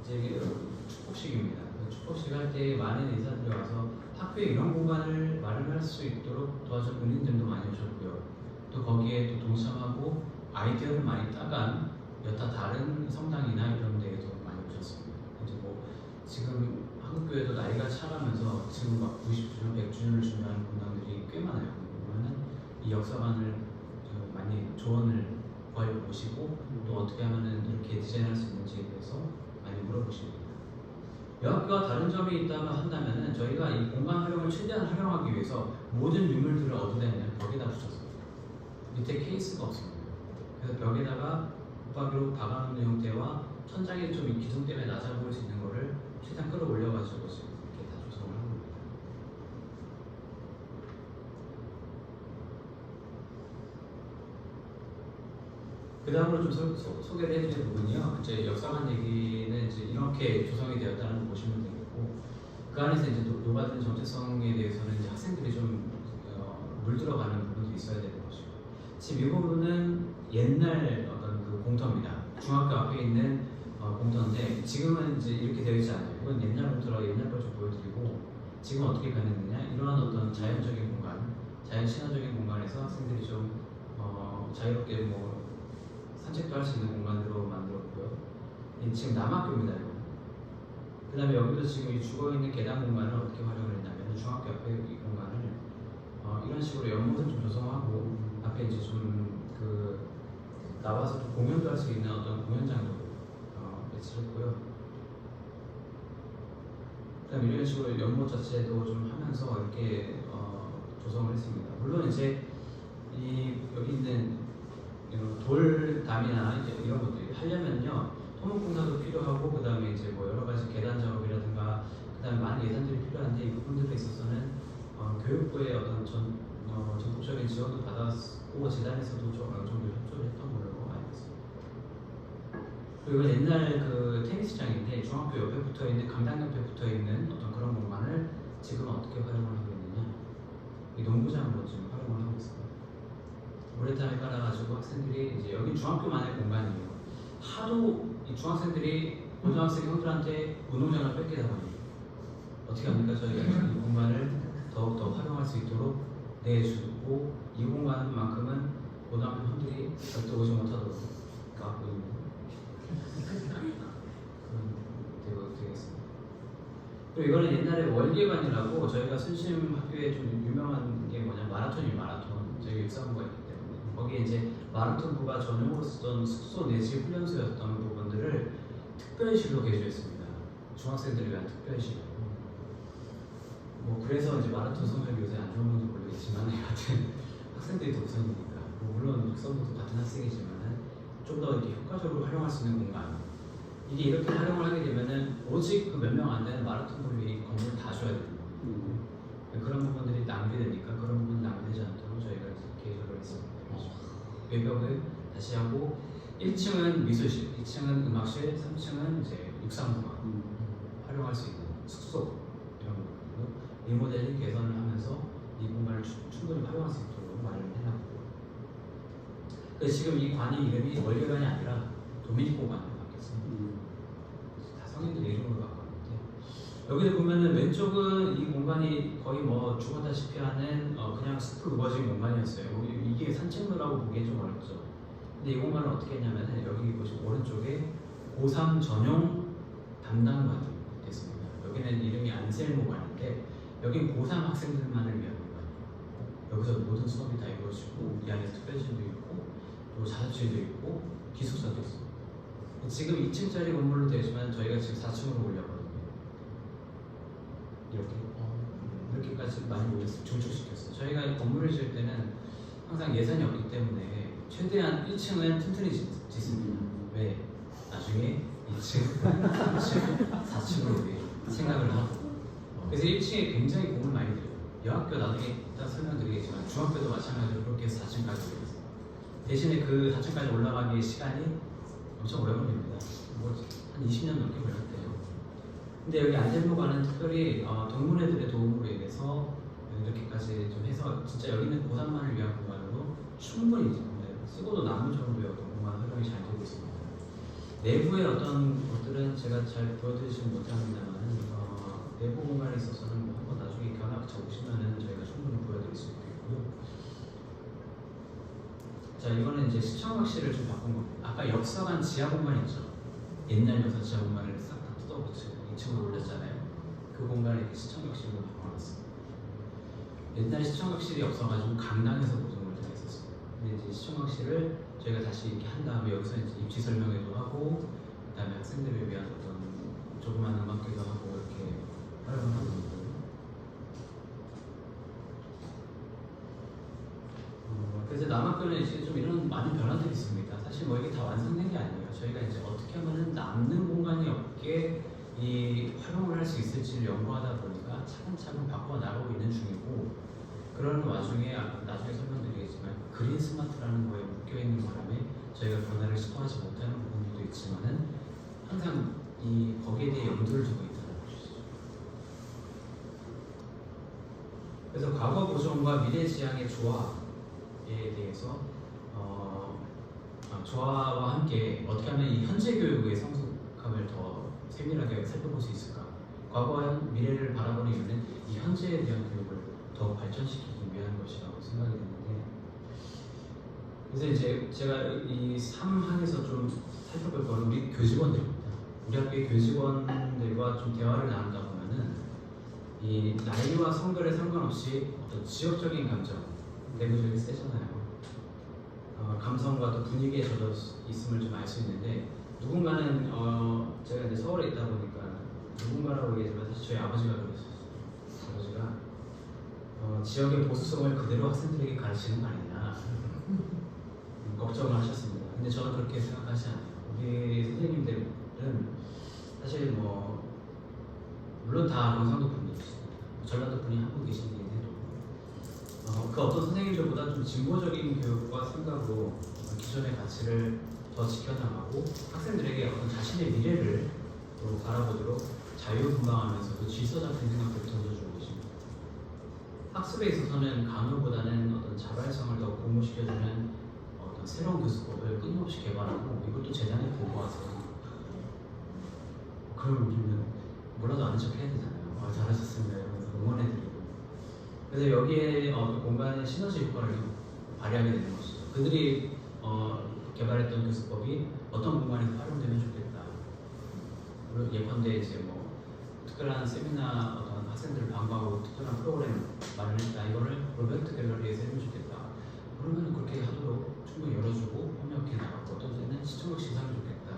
이제 이게 축복식입니다. 축복식 할 때 많은 인사들이 와서 학교에 이런 공간을 마련할 수 있도록 도와준 군인들도 많이 오셨고요. 또 거기에 또 동참하고 아이디어를 많이 따간 여타 다른 성당이나 이런 데에도 많이 오셨습니다. 이제 뭐 지금 한국교회도 나이가 차가면서 지금 막 90주년, 100주년을 준비하는 공당들이 꽤 많아요. 그러면은 이 역사관을 많이 조언을 구하려 보시고 또 어떻게 하면은 이렇게 디자인할 수 있는지에 대해서 많이 물어보십니다. 여학교와 다른 점이 있다면 한다면은 저희가 이 공간 활용을 최대한 활용하기 위해서 모든 유물들을 어디다 했냐면 벽에다 붙였어요. 밑에 케이스가 없습니다. 그래서 벽에다가 붙박이로 박아놓는 형태와 천장이 좀 기둥 때문에 낮아 보일 수 있는 거를 최대한 끌어올려가지고 지금 이렇게 다 조성을 하고 있습니다. 그 다음으로 좀 소개를 해드릴 부분이요. 이제 역사관 얘기는 이제 이렇게 조성이 되었다는 걸 보시면 되겠고, 그 안에서 이제 녹아든 정체성에 대해서는 이제 학생들이 좀 물들어가는 부분도 있어야 되는 것이고, 지금 이 부분은 옛날 어떤 그 공터입니다. 중학교 앞에 있는 공터인데 지금은 이제 이렇게 되어 있지 않아요. 이건 옛날 공터라 옛날 걸 좀 보여드리고, 지금 어떻게 변했느냐, 이러한 어떤 자연적인 공간, 자연 친화적인 공간에서 학생들이 좀 자유롭게 뭐 산책도 할 수 있는 공간으로 만들었고요. 지금 남학교입니다. 그 다음에 여기도 지금 이 죽어있는 계단 공간을 어떻게 활용을 했냐면 중학교 앞에 이 공간을 이런 식으로 연못을 좀 조성하고 앞에 이제 좀 그 나와서 좀 공연도 할 수 있는 어떤 공연장도 배치했고요. 그 다음에 이런 식으로 연못 자체도 좀 하면서 이렇게 조성을 했습니다. 물론 이제 여기 있는 돌담이나 이제 이런 것들이 하려면요 토목공사도 필요하고, 그 다음에 이제 뭐 여러 가지 계단 작업이라든가 그 다음에 많은 예산들이 필요한데, 이 부분들에 있어서는 교육부의 어떤 전폭적인 지원도 받았고 재단에서도 좀 어느 정도 협조를 했던 걸로 알고 있습니다. 그리고 옛날 그 테니스장인데 중학교 옆에 붙어 있는 강당 옆에 붙어 있는 어떤 그런 공간을 지금 어떻게 활용을 하고 있느냐, 이 농구장으로 지금 활용을 하고 있습니다. 모래탄을 깔아가지고 학생들이 이제 여기 중학교만의 공간이에요. 하도 이 중학생들이 고등학생 형들한테 운동장을 뺏기다 보니 어떻게 합니까? 저희가 이 공간을 더욱더 활용할 수 있도록 내주고, 이 공간만큼은 고등학교 형들이 절대 오지 못하도록 갖고 있는 그런 되겠습니다. 그리고 이거는 옛날에 월계관이라고 저희가 순심 학교에 좀 유명한 게 뭐냐, 마라톤. 저희 육사부가 있기 때문에 거기에 이제 마라톤부가 전용으로 쓰던 숙소 내지 훈련소였던 부분들을 특별실로 개조했습니다. 중학생들을 위한 특별실. 뭐 그래서 이제 마라톤 성적이 요새 안 좋은 건지 모르겠지만 하여튼 학생들이 더 우선이니까, 뭐 물론 육사부도 같은 학생이지만은 좀 더 이렇게 효과적으로 활용할 수 있는 공간, 이게 이렇게 활용을 하게 되면은 오직 그 몇 명 안 되는 마라톤부를 건물을 다 줘야 됩니다. 그런 부분들이 낭비되니까 그런 부분 낭비되지 않도록 저희가 개조를 했습니다. 외벽을 다시 하고 1층은 미술실, 2층은 음악실, 3층은 이제 육상부가 활용할 수 있는 숙소 이런 부분으로 리모델링 개선을 하면서 이 공간을 충분히 활용할 수 있도록 마련을 해놨고, 그래서 지금 이 관이 이름이 월계관이 아니라 도미니코관으로 바뀌었습니다. 다 성인들의 이름으로 바꿨는데, 여기를 보면은 왼쪽은 이 공간이 거의 뭐 죽었다시피 하는 그냥 숲을 우거진 공간이었어요. 이게 산책로라고 보기엔 좀 어렵죠. 근데 이 공간을 어떻게 했냐면은 여기 보시면 오른쪽에 고3 전용 담당관이 됐습니다. 여기는 이름이 안셀모관인데 여기 고3 학생들만을 위한 여기서 모든 수업이 다 이루어지고 이 안에 특별실도 있고 또 자습실도 있고 기숙사도 있어요. 지금 2층짜리 건물로 되지만 저희가 지금 4층으로 올렸거든요. 이렇게까지 많이 올렸어요. 중축시켰어요. 저희가 건물을 지을 때는 항상 예산이 없기 때문에 최대한 1층은 튼튼히 짓습니다. 왜? 나중에 2층, 3층, 4층으로 생각을 하고. 그래서 1층에 굉장히 공을 많이 들여요. 여학교 나중에 이따 설명드리겠지만 중학교도 마찬가지로 그렇게 해서 4층까지 올렸어요. 대신에 그 4층까지 올라가기에 시간이 엄청 오래 걸립니다. 한 20년 넘게 걸렸대요. 근데 여기 안전보관은 특별히 동문회들의 도움으로 인해서 이렇게까지 좀 해서 진짜 여기는 고3만을 위한 공간으로 충분히 쓰고도 남을 정도의 어떤 공간 활용이 잘 되고 있습니다. 내부의 어떤 것들은 제가 잘 보여드리지는 못합니다만 내부 공간에 있어서는 한번 나중에 견학차 오시면은 저희가 충분히 보여드릴 수 있겠고요. 자, 이거는 이제 시청각실을 좀 바꾼 겁니다. 아까 역사관 지하 공간 있죠? 옛날 역사 지하 공간을 싹 다 뜯어고치고 2층으로 올렸잖아요. 그 공간을 이렇게 시청각실로 바꿔놨습니다. 옛날에 시청각실이 없어가지고 강당에서 모든 걸 다 했었어요. 근데 이제 시청각실을 저희가 다시 이렇게 한 다음에 여기서 이제 입시 설명회도 하고, 그다음에 학생들을 위한 어떤 조그만 음악회도 하고 이렇게 활용을 하고 있고요. 그래서 남학교는 이제 좀 이런 많은 변화들이 있습니다. 사실 뭐 이게 다 완성된 게 아니에요. 저희가 이제 어떻게 하면은 남는 공간이 없게 이 활용을 할 수 있을지를 연구하다 보니까 차근차근 바꿔 나가고 있는 중이고, 그런 와중에 나중에 설명드리겠지만 그린 스마트라는 거에 묶여 있는 바람에 저희가 변화를 시도하지 못하는 부분도 있지만은 항상 이 거기에 대해 염두를 두고 있다는 것이죠. 그래서 과거 보존과 미래 지향의 조화에 대해서 조화와 함께 어떻게 하면 이 현재 교육의 성숙함을 더 세밀하게 살펴볼 수 있을까? 과거와 미래를 바라보는 이유는 이 현재에 대한 교육을 더 발전시키기 위한 것이라고 생각이 되는데, 그래서 이제 제가 이 3항에서 좀 살펴볼 거는 우리 교직원들입니다. 우리 학교의 교직원들과 좀 대화를 나누다 보면은 이 나이와 성별에 상관없이 어떤 지역적인 감정, 내부적인 세잖아요. 감성과 또 분위기에 젖어 있음을 좀 알 수 있는데, 누군가는 제가 이제 서울에 있다 보니까 누군가라고 얘기하지만 사실 저희 아버지가 그랬었어요. 아버지가 지역의 보수성을 그대로 학생들에게 가르치는 거 아니냐 걱정을 하셨습니다. 근데 저는 그렇게 생각하지 않아요. 우리 선생님들은 사실 뭐 물론 다 경상도 분이십니다. 전라도 분이 한 분 계시긴 해도 그 어떤 선생님들보다 좀 진보적인 교육과 생각으로 기존의 가치를 더 지켜나가고 학생들에게 어떤 자신의 미래를 또 바라보도록 자유분방하면서도 질서 잡힌 생각들을 던져주고 계십니다. 학습에 있어서는 강요보다는 어떤 자발성을 더 고무시켜주는 어떤 새로운 교수법을 끊임없이 개발하고 이것도 재단에 보고하세요. 그럼 우리는 뭐라도 아는 척 해야 되잖아요. 잘하셨습니다 이러면서 응원해드리고. 그래서 여기에 공간의 시너지 효과를 발휘하게 되는 것이죠. 그들이 개발했던 교수법이 어떤 공간에서 활용되면 좋겠다. 그리고 예컨대 이제 뭐 특별한 세미나 어떤 학생들을 방과후 특별한 프로그램 마련했다. 이거를 로베르트 갤러리에서 해주면 좋겠다. 그러면 그렇게 하도록 충분히 열어주고 협력해 나가고 어떤 때는 시청각실 하면 좋겠다.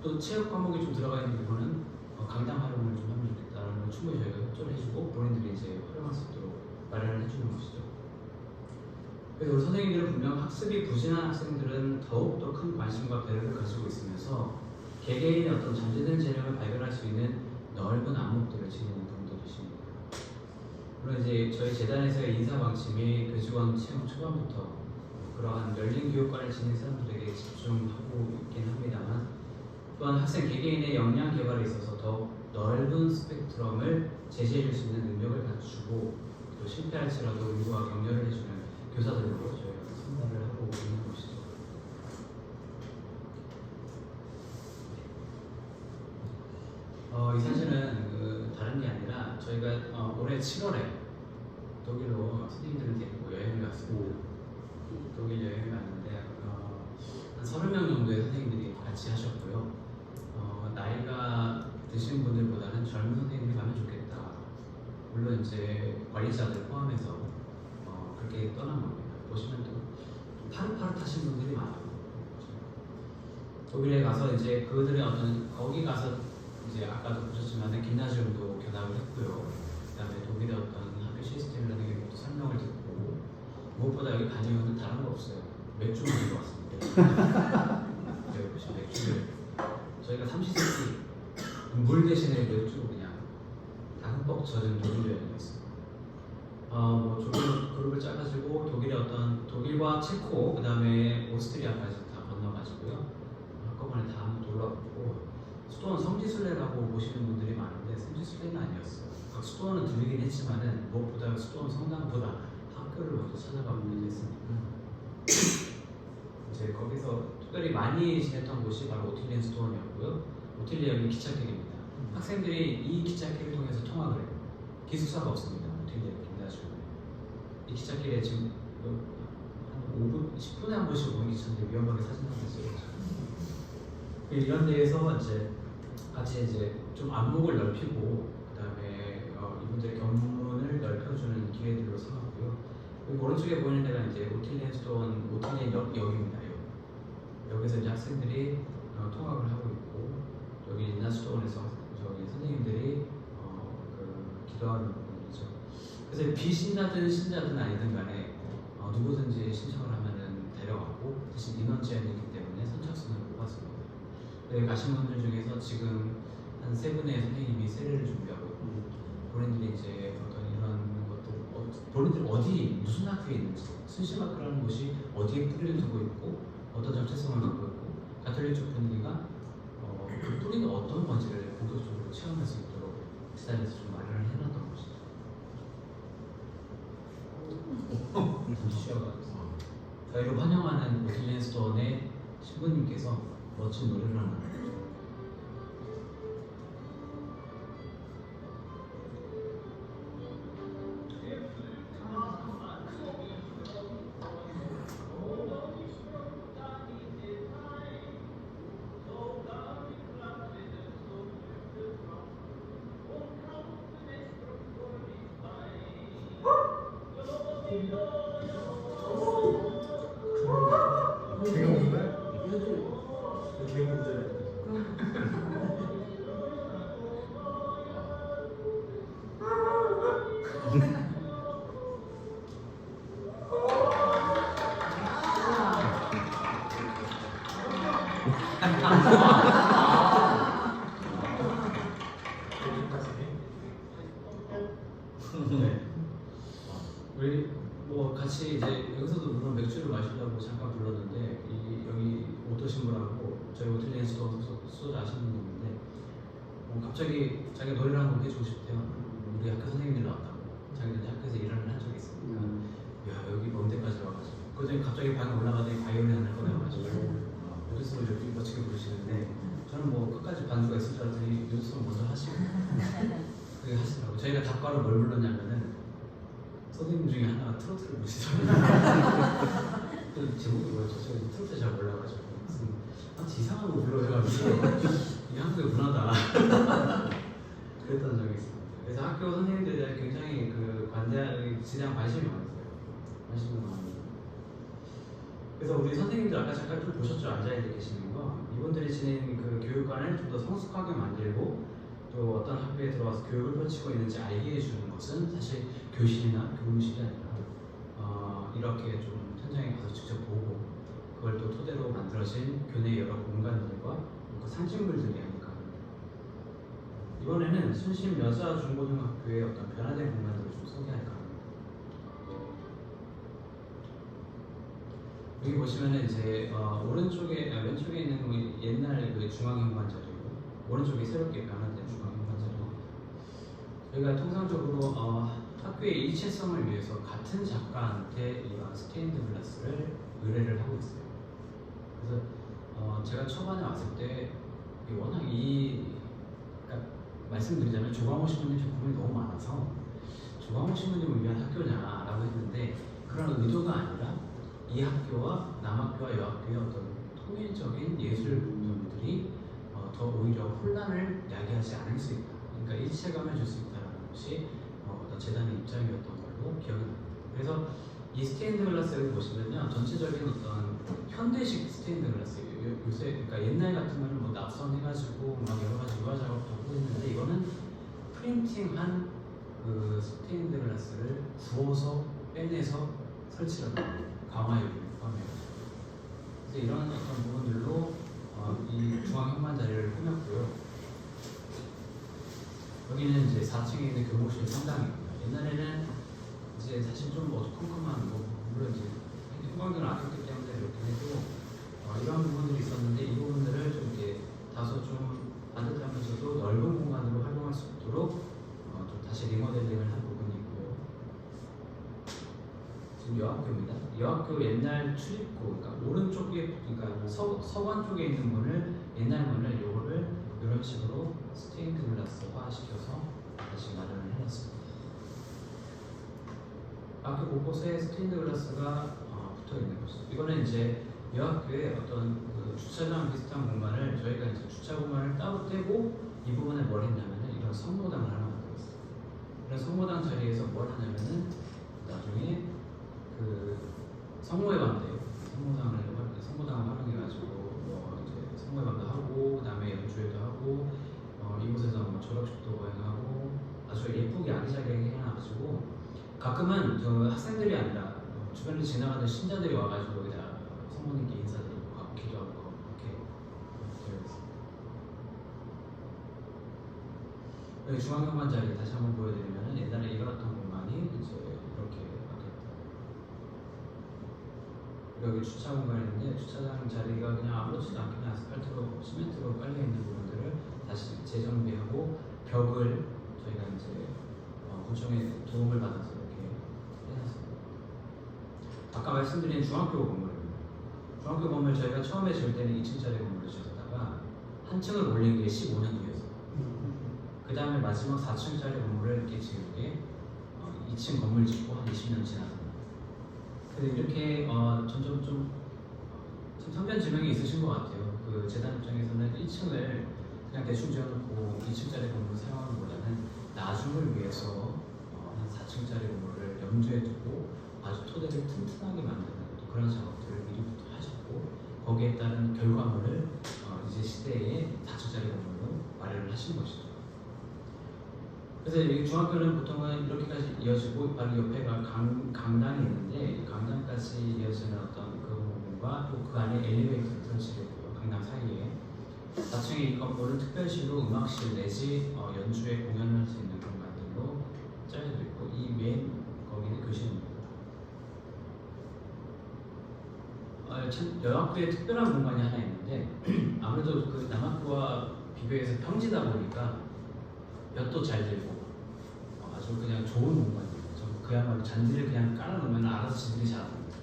또 체육 과목이 좀 들어가 있는 부분은 강당 활용을 좀 하면 좋겠다라는 걸 충분히 저희가 협조를 해주고 본인들이 이제 활용할 수 있도록 마련을 해주는 것이죠. 그래서 우리 선생님들은 분명 학습이 부진한 학생들은 더욱더 큰 관심과 배려를 가지고 있으면서 개개인의 어떤 잠재된 재능을 발견할 수 있는 넓은 안목들을 지니는 분들이십니다. 물론 이제 저희 재단에서의 인사 방침이 교직원 채용 초반부터 그러한 열린 교육관을 지닌 사람들에게 집중하고 있긴 합니다만, 또한 학생 개개인의 역량 개발에 있어서 더 넓은 스펙트럼을 제시해 줄 수 있는 능력을 갖추고 또 실패할지라도 유구와 격려를 해주는 교사들로 저희가 선발을 하고 있는 것이죠. 이 사진은 다른 게 아니라 저희가 올해 7월에 독일로 선생님들을 데리고 여행을 갔습니다. 독일 여행을 갔는데 한 30명 정도의 선생님들이 같이 하셨고요. 나이가 드신 분들보다는 젊은 선생님들이 가면 좋겠다. 물론 이제 관리자들 포함해서 그렇게 떠난 겁니다. 보시면 또 파릇파릇하신 분들이 많아요. 독일에 가서 이제 그들의 어떤 거기 가서 이제 아까도 보셨지만 김나지움도 견학을 했고요. 그다음에 독일의 어떤 학교 시스템이라는 게 설명을 듣고 무엇보다 여기 간 이유는 다른 거 없어요. 맥주 먹는 거 같습니다. 여기 보시면 맥주를 저희가 삼시세끼 물 대신에 맥주 그냥 다 흠뻑 젖은 독일 여행이었어요. 뭐 독일 그룹을 짜가지고 독일의 어떤 독일과 체코 그다음에 오스트리아까지 다 건너가지고요. 한꺼번에 다 한번 돌아보고 수도원 성지순례라고 보시는 분들이 많은데 성지순례는 아니었어요. 수도원은 들리긴 했지만은 무엇보다 수도원 성당보다 학교를 먼저 찾아가보기도 했으니까 이제 거기서 특별히 많이 지냈던 곳이 바로 오틸리엔 수도원이었고요. 오틸리엔은 기찻길입니다. 학생들이 이 기찻길을 통해서 통학을 해요. 기숙사가 없습니다. 오틸리엔 김나지움에 이 기찻길에 지금 한 5분, 10분에 한 번씩 오는 기차인데 위험하게 사진 한 번 찍었죠. 이런 데에서 이제 같이 이제 좀 안목을 넓히고 그다음에 이분들의 견문을 넓혀주는 기회들로 삼았고요. 그리고 오른쪽에 보이는 데가 이제 오틸리엔 수도원 오틸리엔 역입니다. 여기서 이제 학생들이 통학을 하고 있고 여기 인나 수도원에서 저기 선생님들이 기도하는 부분이죠. 그래서 비신자든 신자든 아니든 간에 누구든지 신청을 하면은 데려가고 대신 인원 제한이 있기 때문에 선착순을 뽑았습니다. 여기 가신 분들 중에서 지금 한 3분의 선생님이 세례를 준비하고 있고 본인들이 이제 어떤 이런 것들 본인들 어디 무슨 학교에 있는지 순심학교라는 곳이 어디에 뿌리를 두고 있고 어떤 정체성을 갖고 있고 가톨릭 쪽 분위기가 그 뿌리가 어떤 건지를 본격적으로 체험할 수 있도록 지단에서 좀 마련을 해놨던 것이죠. 잠시 쉬어가지고 저희를 환영하는 오틸리엔 수도원의 신부님께서 멋진 노래를 하나 우리 뭐 같이 이제 여기서도 물론 맥주를 마시려고 잠깐 불렀는데 여기 오토신 분하고 저희 오틸리엔 수도자 아시는 분인데 갑자기 자기가 노래를 한곡 해주고 싶대요. 우리 학교 선생님들 나왔다고. 자기는 학교에서 일을 한 적이 있으니까 야 여기 먼 데까지 와가지고 그전에 갑자기 방에 올라가더니 바이올린을 꺼내가지고 요즘으로 이렇게 멋지게 부르시는데 저는 뭐 끝까지 반주가 있을 줄 알았더니 요즘 먼저 하시고 그게 하시더라고요. 저희가 답가로 뭘 불렀냐면은 선생님 중에 하나가 트로트를 부르시더라고요. 그 제목이 뭐였죠? 제가 트로트 잘 몰라가지고 무슨 이상한 거 불러해가지고 이 한국의 문화다 그랬던 적이 있습니다. 그래서 학교 선생님들에 대한 굉장히 그 지대한 관심이 많았어요. 관심이 많았어요. 그래서 우리 선생님들 아까 잠깐 좀 보셨죠? 앉아있는 계시는 거. 이분들이 지닌 그 교육관을 좀 더 성숙하게 만들고 또 어떤 학교에 들어와서 교육을 펼치고 있는지 알게 해주는 것은 사실 교실이나 교무실이 아니라 이렇게 좀 현장에 가서 직접 보고 그걸 또 토대로 만들어진 교내의 여러 공간들과 그 상징물들이 아닐까 합니다. 이번에는 순심 여자 중고등학교의 어떤 변화된 공간들을 좀 소개할까 합니다. 여기 보시면은 이제 왼쪽에 있는 옛날 그 중앙현관자리고 오른쪽에 새롭게 변화된 중앙현관자리고 저희가 통상적으로 학교의 일체성을 위해서 같은 작가한테 이런 스테인드 글라스를 의뢰를 하고 있어요. 그래서 제가 초반에 왔을 때 워낙 그러니까 말씀드리자면 조광호 신부님 작품이 너무 많아서 조광호 신부님을 위한 학교냐라고 했는데 그런 의도가 아니라 이 학교와 남학교와 여학교의 어떤 통일적인 예술 부분들이 더 오히려 혼란을 야기하지 않을 수 있다. 그러니까 일체감을 줄 수 있다는 것이 어떤 재단의 입장이었던 걸로 기억이 납니다. 그래서 이 스테인드 글라스를 보시면요, 전체적인 어떤 현대식 스테인드 글라스예요. 요새 그러니까 옛날 같으면 뭐 납선해가지고 막 여러 가지 유화 작업도 하고 했는데 이거는 프린팅한 그 스테인드 글라스를 구워서 빼내서 설치를 하는 강화유를 포함해요. 그래서 이런 어떤 부분들로 이 중앙 현관 자리를 꾸몄고요. 여기는 이제 4층에 있는 교목실 상당입니다. 옛날에는 이제 사실 좀 어두컴컴한 뭐 물론 이제 형광등을 아꼈기 때문에 이렇게 해도 이런 부분들이 있었는데 이 부분들을 좀 이렇게 다소 좀 반듯하면서도 넓은 공간으로 활용할 수 있도록 좀 다시 리모델링을 한 부분이 있고요. 지금 여학교입니다. 여학교 옛날 출입구, 그러니까 오른쪽에, 그러니까 서관 쪽에 있는 문을 옛날 문을 요거를 이런 식으로 스테인드 글라스화 시켜서 다시 마련을 해놨습니다. 학교 곳곳에 스테인드 글라스가 붙어 있는 것이죠. 이거는 이제 여학교의 어떤 그 주차장 비슷한 공간을 저희가 이제 주차 공간을 따로 떼고 이 부분에 뭘 했냐면은 이런 성모당을 하나 만들었어요. 이런 성모당 자리에서 뭘 하냐면은 나중에 그 성모의 밤인데요. 성모당을 활용해가지고 뭐 이제 성모의 밤도 하고 그다음에 연주회도 하고 이곳에서 뭐 졸업식도 거행하고 아주 예쁘게 아기자기하게 해놔가지고 가끔은 저 학생들이 아니라 주변에 지나가는 신자들이 와가지고 여기다 성모님께 인사드리고 가고 기도하고 이렇게 되어 있습니다. 여기 중앙현관 자리 다시 한번 보여드리면 옛날에 이렇던 공간이 이제 이렇게 바뀌었다. 여기 주차 공간인데 주차장 자리가 그냥 아무렇지도 않게 그냥 아스팔트로 시멘트로 깔려 있는 부분들을 다시 재정비하고 벽을 저희가 이제 구청의 도움을 받아서 이렇게 해놨습니다. 아까 말씀드린 중학교 건물입니다. 중학교 건물 저희가 처음에 지을 때는 2층짜리 건물을 지었다가 한 층을 올린 게 15년 뒤였어요. 그 다음에 마지막 4층짜리 건물을 이렇게 지을 게 2층 건물 짓고 한 20년 지났습니다. 그래서 이렇게 점점 좀 선변 지명이 있으신 것 같아요. 그 재단 입장에서는 1층을 그냥 대충 지어놓고 2층짜리 건물을 사용하는 것보다는 나중을 위해서 한 4층짜리 건물을 염두에 두고 아주 토대를 튼튼하게 만드는 그런 작업들을 미리부터 하셨고 거기에 따른 결과물을 이제 시대에 4층짜리 건물로 마련을 하신 것이죠. 그래서 이 중학교는 보통은 이렇게까지 이어지고 바로 옆에가 강당이 있는데 강당까지 이어지는 어떤 그 부분과 또 그 안에 엘리베이터를 설치했고요. 강당 사이에 4층의 이 건물은 특별실로 음악실 내지 연주회 공연을 할 수 있는 공간들로 짜여져 있고 이 맨 거기는 교실입니다. 여학교에 특별한 공간이 하나 있는데 아무래도 그 남학교와 비교해서 평지다 보니까 볕도 잘 들고 아주 그냥 좋은 공간이에요. 그야말로 잔디를 그냥 깔아놓으면 알아서 지들이 자랍니다.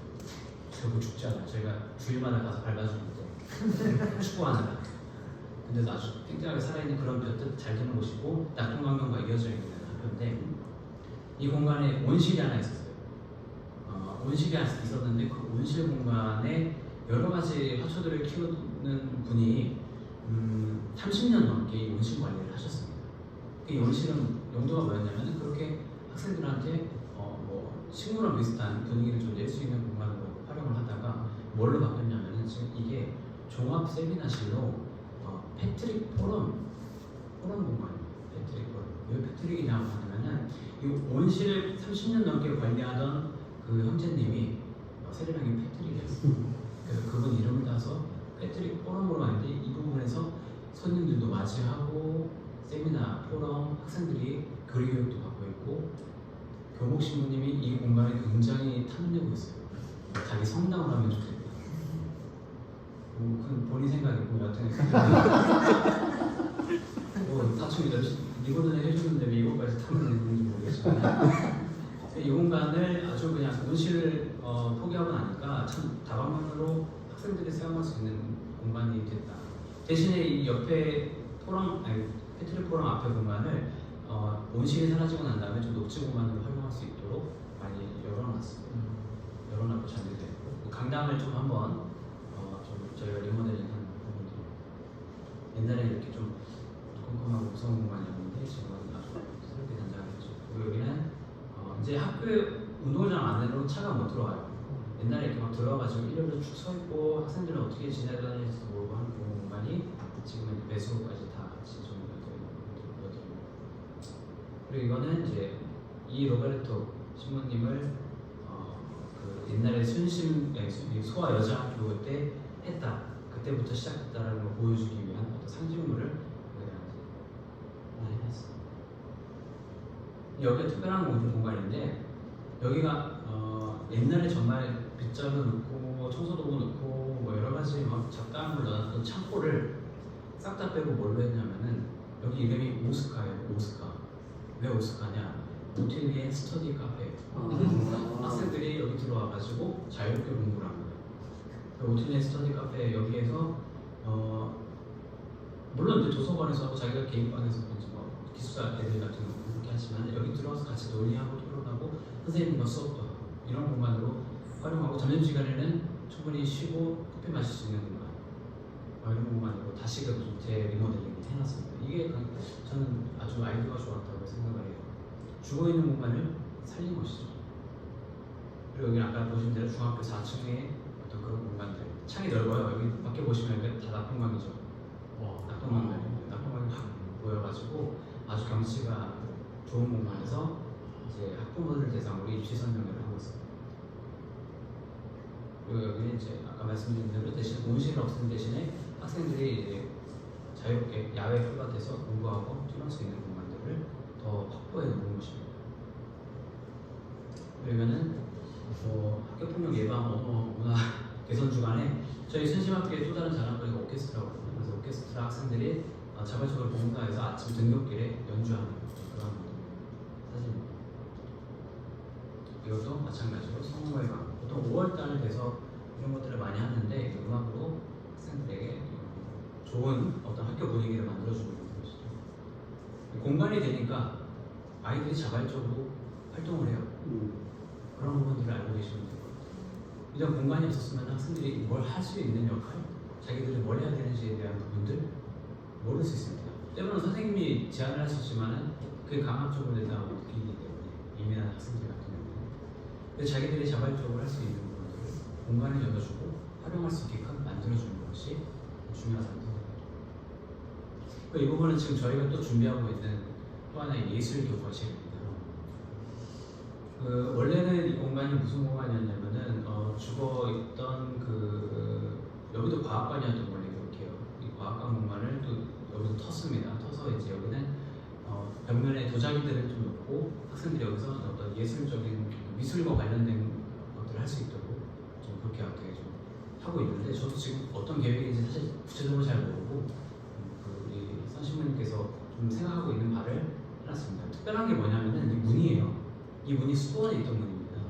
결국 죽지 않아요. 저희가 주일마다 가서 밟아주는데 축구하느라. 근데도 아주 탱탱하게 살아있는 그런 볕도 잘 드는 곳이고 낙동 강변과 이어져 있는 학교인데 이 공간에 온실이 하나 있었어요. 온실이 하나 있었는데 그 온실 공간에 여러 가지 화초들을 키우는 분이 30년 넘게 이 온실 관리를 하셨습니다. 이 온실은 용도가 뭐였냐면 그렇게 학생들한테 뭐 식물원 비슷한 분위기를 좀 낼 수 있는 공간으로 활용을 하다가 뭘로 바뀌었냐면 지금 이게 종합 세미나실로 패트릭 포럼 공간입니다. 패트릭 포럼. 왜 패트릭이냐고 하냐면은 이 온실을 30년 넘게 관리하던 그 형제님이 세례명이 패트릭이었어요. 그래서 그분 이름을 따서 패트릭 포럼으로 하는데 이 부분에서 손님들도 맞이하고 세미나, 포럼, 학생들이 교리교육도 받고 있고 교목 신부님이 이 공간을 굉장히 탐내고 있어요. 자기 성당을 하면 좋겠다. 그건 본인 생각이고 여튼 뭐 다툼이다. 이거는 해주는데 왜 이거까지 탐내는지 모르겠지만 이 공간을 아주 그냥 온실을 포기하고 나니까 참 다방면으로 학생들이 사용할 수 있는 공간이 됐다. 대신에 이 옆에 패트릭 포럼 앞에 공간을 온실이 사라지고 난 다음에 좀 녹지 공간으로 활용할 수 있도록 많이 열어놨습니다. 열어놨고 잔디도 있고 강당을 좀 한번 좀 저희가 리모델링한 부분들 옛날에 이렇게 좀 컴컴하고 무서운 공간이었는데 지금은 아주 새롭게 단장을 했죠. 그리고 여기는 이제 학교에 운동장 안으로 차가 못 들어와요. 옛날에 이렇게 막 들어와가지고 일렬로 쭉 서 있고 학생들은 어떻게 지내다니는지도 모르고 하는 그런 공간이 지금은 배수로까지 다 같이 정리가 되어 있는. 그리고 이거는 이제 이 로베르토 신부님을 그 옛날에 소아 여자 학교 때 했다. 그때부터 시작했다라는 걸 보여주기 위한 어떤 상징물을 여기다 하나 해놨어요. 여기가 특별한 공간인데 여기가 옛날에 정말 빗자루 넣고 청소도구 넣고 뭐 여러 가지 막 잡다한 걸 넣어놨던 창고를 싹 다 빼고 뭘로 했냐면은 여기 이름이 오스카예요. 오스카. 왜 오스카냐? 오틸리의 스터디 카페예요. 학생들이 여기 들어와가지고 자유롭게 공부를 합니다. 오틸리의 스터디 카페 여기에서 물론 이제 도서관에서 하고 자기가 개인방에서 이제 뭐 기숙사 애들 같은 거 그렇게 하지만 여기 들어와서 같이 논의하고 토론하고 선생님과 수업도 하고 이런 공간으로 활용하고 점심시간에는 충분히 쉬고 커피 마실 수 있는 공간 이런 공간으로 다시 그 재리모델링을 해놨습니다. 이게 저는 아주 아이디어가 좋았다고 생각을 해요. 죽어있는 공간을 살린 것이죠. 그리고 여기 아까 보신 대로 중학교 4층에 어떤 그런 공간들 창이 넓어요. 여기 밖에 보시면 다 낙동강이죠. 낙동강이 확 보여가지고 아주 경치가 좋은 공간에서 이제 학부모들 대상으로 입시 설명회를 하고 있습니다. 그리고 여기는 이제 아까 말씀드린 대로 대신 온실을 없애는 대신에 학생들이 이제 자유롭게 야외 풀밭에서 공부하고 뛰놀 수 있는 공간들을 더 확보해 놓은 것입니다. 그러면은 학교폭력 예방 언어 문화 개선 주간에 저희 순심학교의 또 다른 자랑거리가 오케스트라거든요. 그래서 오케스트라 학생들이 자발적으로 봉사해서 아침 등굣길에 연주하는 그런 사진입니다. 이것도 마찬가지로 성모회관 보통 5월달 돼서 이런 것들을 많이 하는데 음악으로 학생들에게 좋은 어떤 학교 분위기를 만들어주는 것이죠. 공간이 되니까 아이들이 자발적으로 활동을 해요. 그런 부분들을 알고 계시면 돼요. 이런 공간이 없었으면 학생들이 뭘 할 수 있는 역할, 자기들이 뭘 해야 되는지에 대한 부분들 모를 수 있습니다. 때로는 선생님이 제안을 하시지만은 그게 강압적으로 된다고 느끼기 때문에 예민한 학생들 같은 경우는 근데 자기들이 자발적으로 할 수 있는 부분들을 공간을 열어주고 활용할 수 있게끔 만들어주는 것이 중요하다고 생각합니다. 이 부분은 지금 저희가 또 준비하고 있는 또 하나의 예술 교과실입니다. 원래는 이 공간이 무슨 공간이었냐면은 죽어 있던 여기도 과학관이었던 걸로 기억해요. 이 과학관 공간을 또 여기서 텄습니다. 터서 이제 여기는 벽면에 도자기들을 좀 놓고 학생들이 여기서 어떤 예술적인 미술과 관련된 것들을 할 수 있도록 좀 그렇게 좀 하고 있는데 저도 지금 어떤 계획인지 사실 구체적으로 잘 모르고 우리 선신부님께서 좀 생각하고 있는 바를 해놨습니다. 특별한 게 뭐냐면은 이 문이에요. 이 문이 수도원에 있던 문입니다.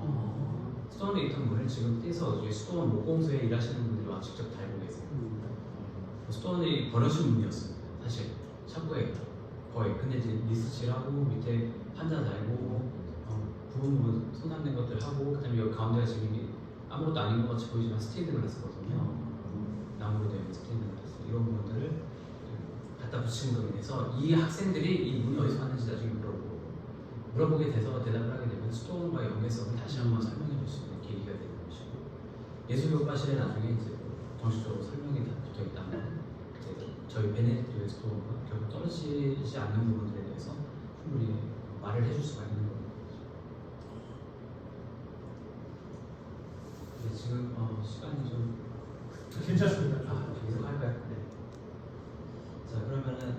수도원에 있던 문을 지금 떼서 수도원 목공소에 일하시는 분들이 와 직접 달고 계세요. 수도원이 버려진 문이었습니다. 사실 창고에 거의. 근데 이제 리스칠하고 밑에 판자 달고 부분 손 닿는 것들 하고 그다음에 여기 가운데가 지금 아무것도 아닌 것 같이 보이지만 스테인드 글라스거든요. 나무로 된 스테인드 글라스 이런 부분들을 갖다 붙이는 것에 대해서 이 학생들이 이 문이 어디서 왔는지 나중에 물어보게 돼서 대답을 하게 되면 수도원과의 연계성을 다시 한번 설명해 줄 수 있는 계기가 되는 것이고 예술교과실에 나중에 이제 정식적으로 설명이 다 붙어 있다면 저희 베네딕토의 수도원과 결국 떨어지지 않는 부분들에 대해서 충분히 말을 해줄 수가 있는 겁니다. 지금 시간이 좀 괜찮습니다. 계속 할까요? 네. 자 그러면은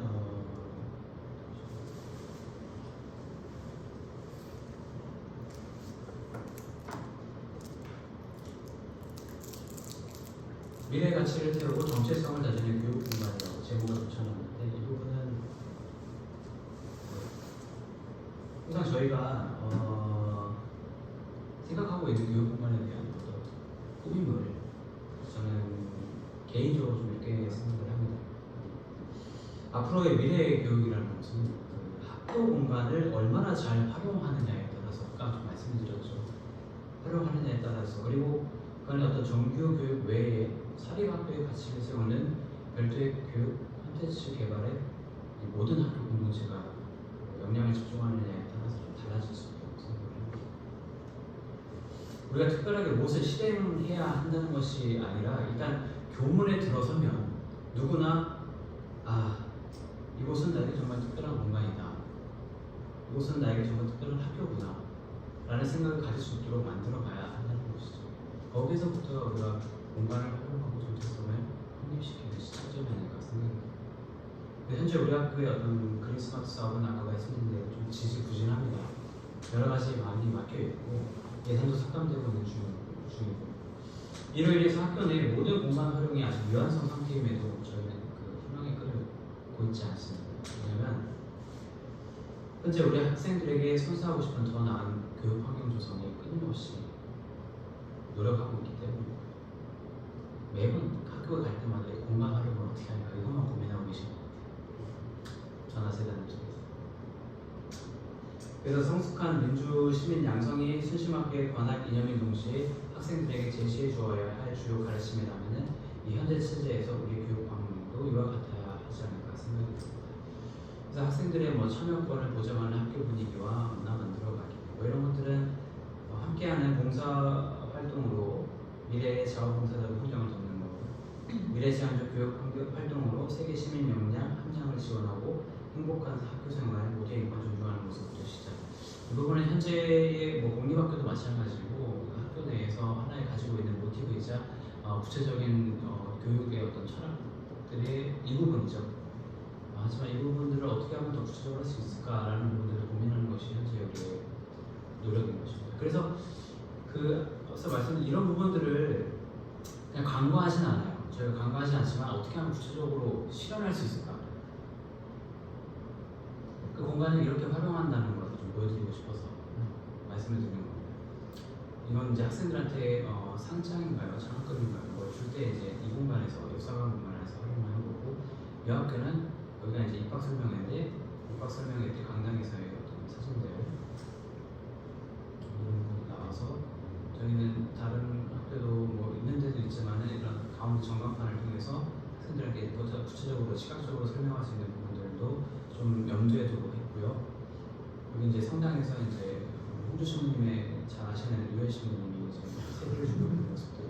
미래 가치를 태우고 정체성을 다지는 교육 공간이라고 제목을 붙여놨는데 이 부분은 항상 저희가 생각하고 있는 교육 공간에 대한 어떤 꾸밈을 저는 개인적으로 좀 이렇게 생각을 합니다. 앞으로의 미래의 교육이라는 것은 학교 공간을 얼마나 잘 활용하느냐에 따라서 아까 좀 말씀드렸죠. 활용하느냐에 따라서 그리고 그 안에 어떤 정규 교육 외에 사립학교의 가치를 세우는 별도의 교육 콘텐츠 개발에 모든 학교 공동체가 역량을 집중하느냐에 따라서 좀 달라질 수 있다고 생각을 합니다. 우리가 특별하게 무엇을 실행해야 한다는 것이 아니라 일단 교문에 들어서면 누구나 이곳은 나에게 정말 특별한 공간이다. 이곳은 나에게 정말 특별한 학교구나 라는 생각을 가질 수 있도록 만들어 가야 한다는 것이죠. 거기서부터 우리가 공간을 활용하고 정체성을 확립시키는 시작점이 아닐까 생각합니다. 현재 우리 학교의 어떤 크리스마스 사업은 아까 말씀드린 대로 좀 지지부진합니다. 여러 가지 많이 막혀 있고 예산도 삭감되고 있는 중이고 이로 인해서 학교 내 모든 공간 활용이 아직 미완성 상태임에도 저희는 그 희망의 끈을 놓고 있지 않습니다. 왜냐하면 현재 우리 학생들에게 선사하고 싶은 더 나은 교육 환경 조성에 끊임없이 노력하고 있기 때문에 매번 학교 갈 때마다 공간 활용을 어떻게 할까 이것만 고민하고 계신 것 같아요. 전화세대들 중에서. 그래서 성숙한 민주 시민 양성이 순심하게 관할 이념인 동시에 학생들에게 제시해 주어야 할 주요 가르침이라면은 이 현재 체제에서 우리 교육 방향도 이와 같아야 하지 않을까 생각이 듭니다. 그래서 학생들의 참여권을 보장하는 학교 분위기와 문화 만들어가기 이런 것들은 함께하는 봉사 활동으로 미래의 자원봉사자의 환경을 돕는 거고 미래지향적 교육 활동으로 세계 시민 역량 함량을 지원하고 행복한 학교 생활 모두의 인권 존중하는 모습부터 시작. 이 부분은 현재의 공립학교도 마찬가지고 학교 내에서 하나의 가지고 있는 모티브이자 구체적인 교육의 어떤 철학들의 일부분이죠. 하지만 이 부분들을 어떻게 하면 더 구체적으로 할 수 있을까라는 부분들을 고민하는 것이 현재 우리의 노력인 것입니다. 그래서 앞서 말씀드린 이런 부분들을 그냥 강구하진 않아요. 저희가 강구하지 않지만 어떻게 하면 구체적으로 실현할 수 있을까? 그 공간을 이렇게 활용한다는 것을 좀 보여드리고 싶어서 말씀을 드리는 겁니다. 이건 이제 학생들한테 상장인가요? 장학금인가요? 뭘 줄 때 이제 이 공간에서 역사관 공간에서 활용을 한 거고 이 학교는 여기가 이제 입학 설명회인데 입학 설명회 때 강당에서의 어떤 사진들 나와서 저희는 다른 학교도 있는 데도 있지만은 이런 가운데 전광판을 통해서 학생들에게 더 구체적으로 시각적으로 설명할 수 있는 부분들도 좀 염두에 두고 했고요. 여기 이제 성당에서 이제 홍주 신부님의 잘 아시는 유현 신부님이 이제 세례를 주고 있는 모습들.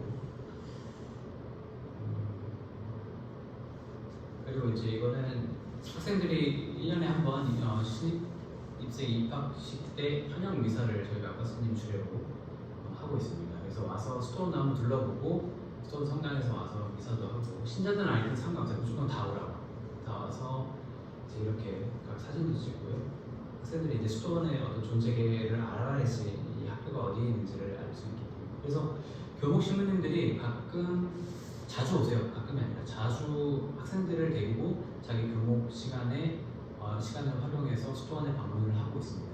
그리고 이제 이거는 학생들이 1년에 한 번 신입 입생 입학식 때 환영 미사를 저희가 아까 스님 주례로 하고 있습니다. 그래서 와서 스톤도 한번 둘러보고 스톤 성당에서 와서 미사도 하고 신자들은 아니든 상관없어요. 무조건 다 오라고 다 와서 이제 이렇게 각 사진도 찍고요. 학생들이 이제 스톤의 어떤 존재를 알아야지 이 학교가 어디에 있는지를 알 수 있기 때문에 그래서 교복 신부님들이 자주 오세요. 가끔이 아니라 자주 학생들을 데리고 자기 교목 시간을 활용해서 스토안에 방문을 하고 있습니다.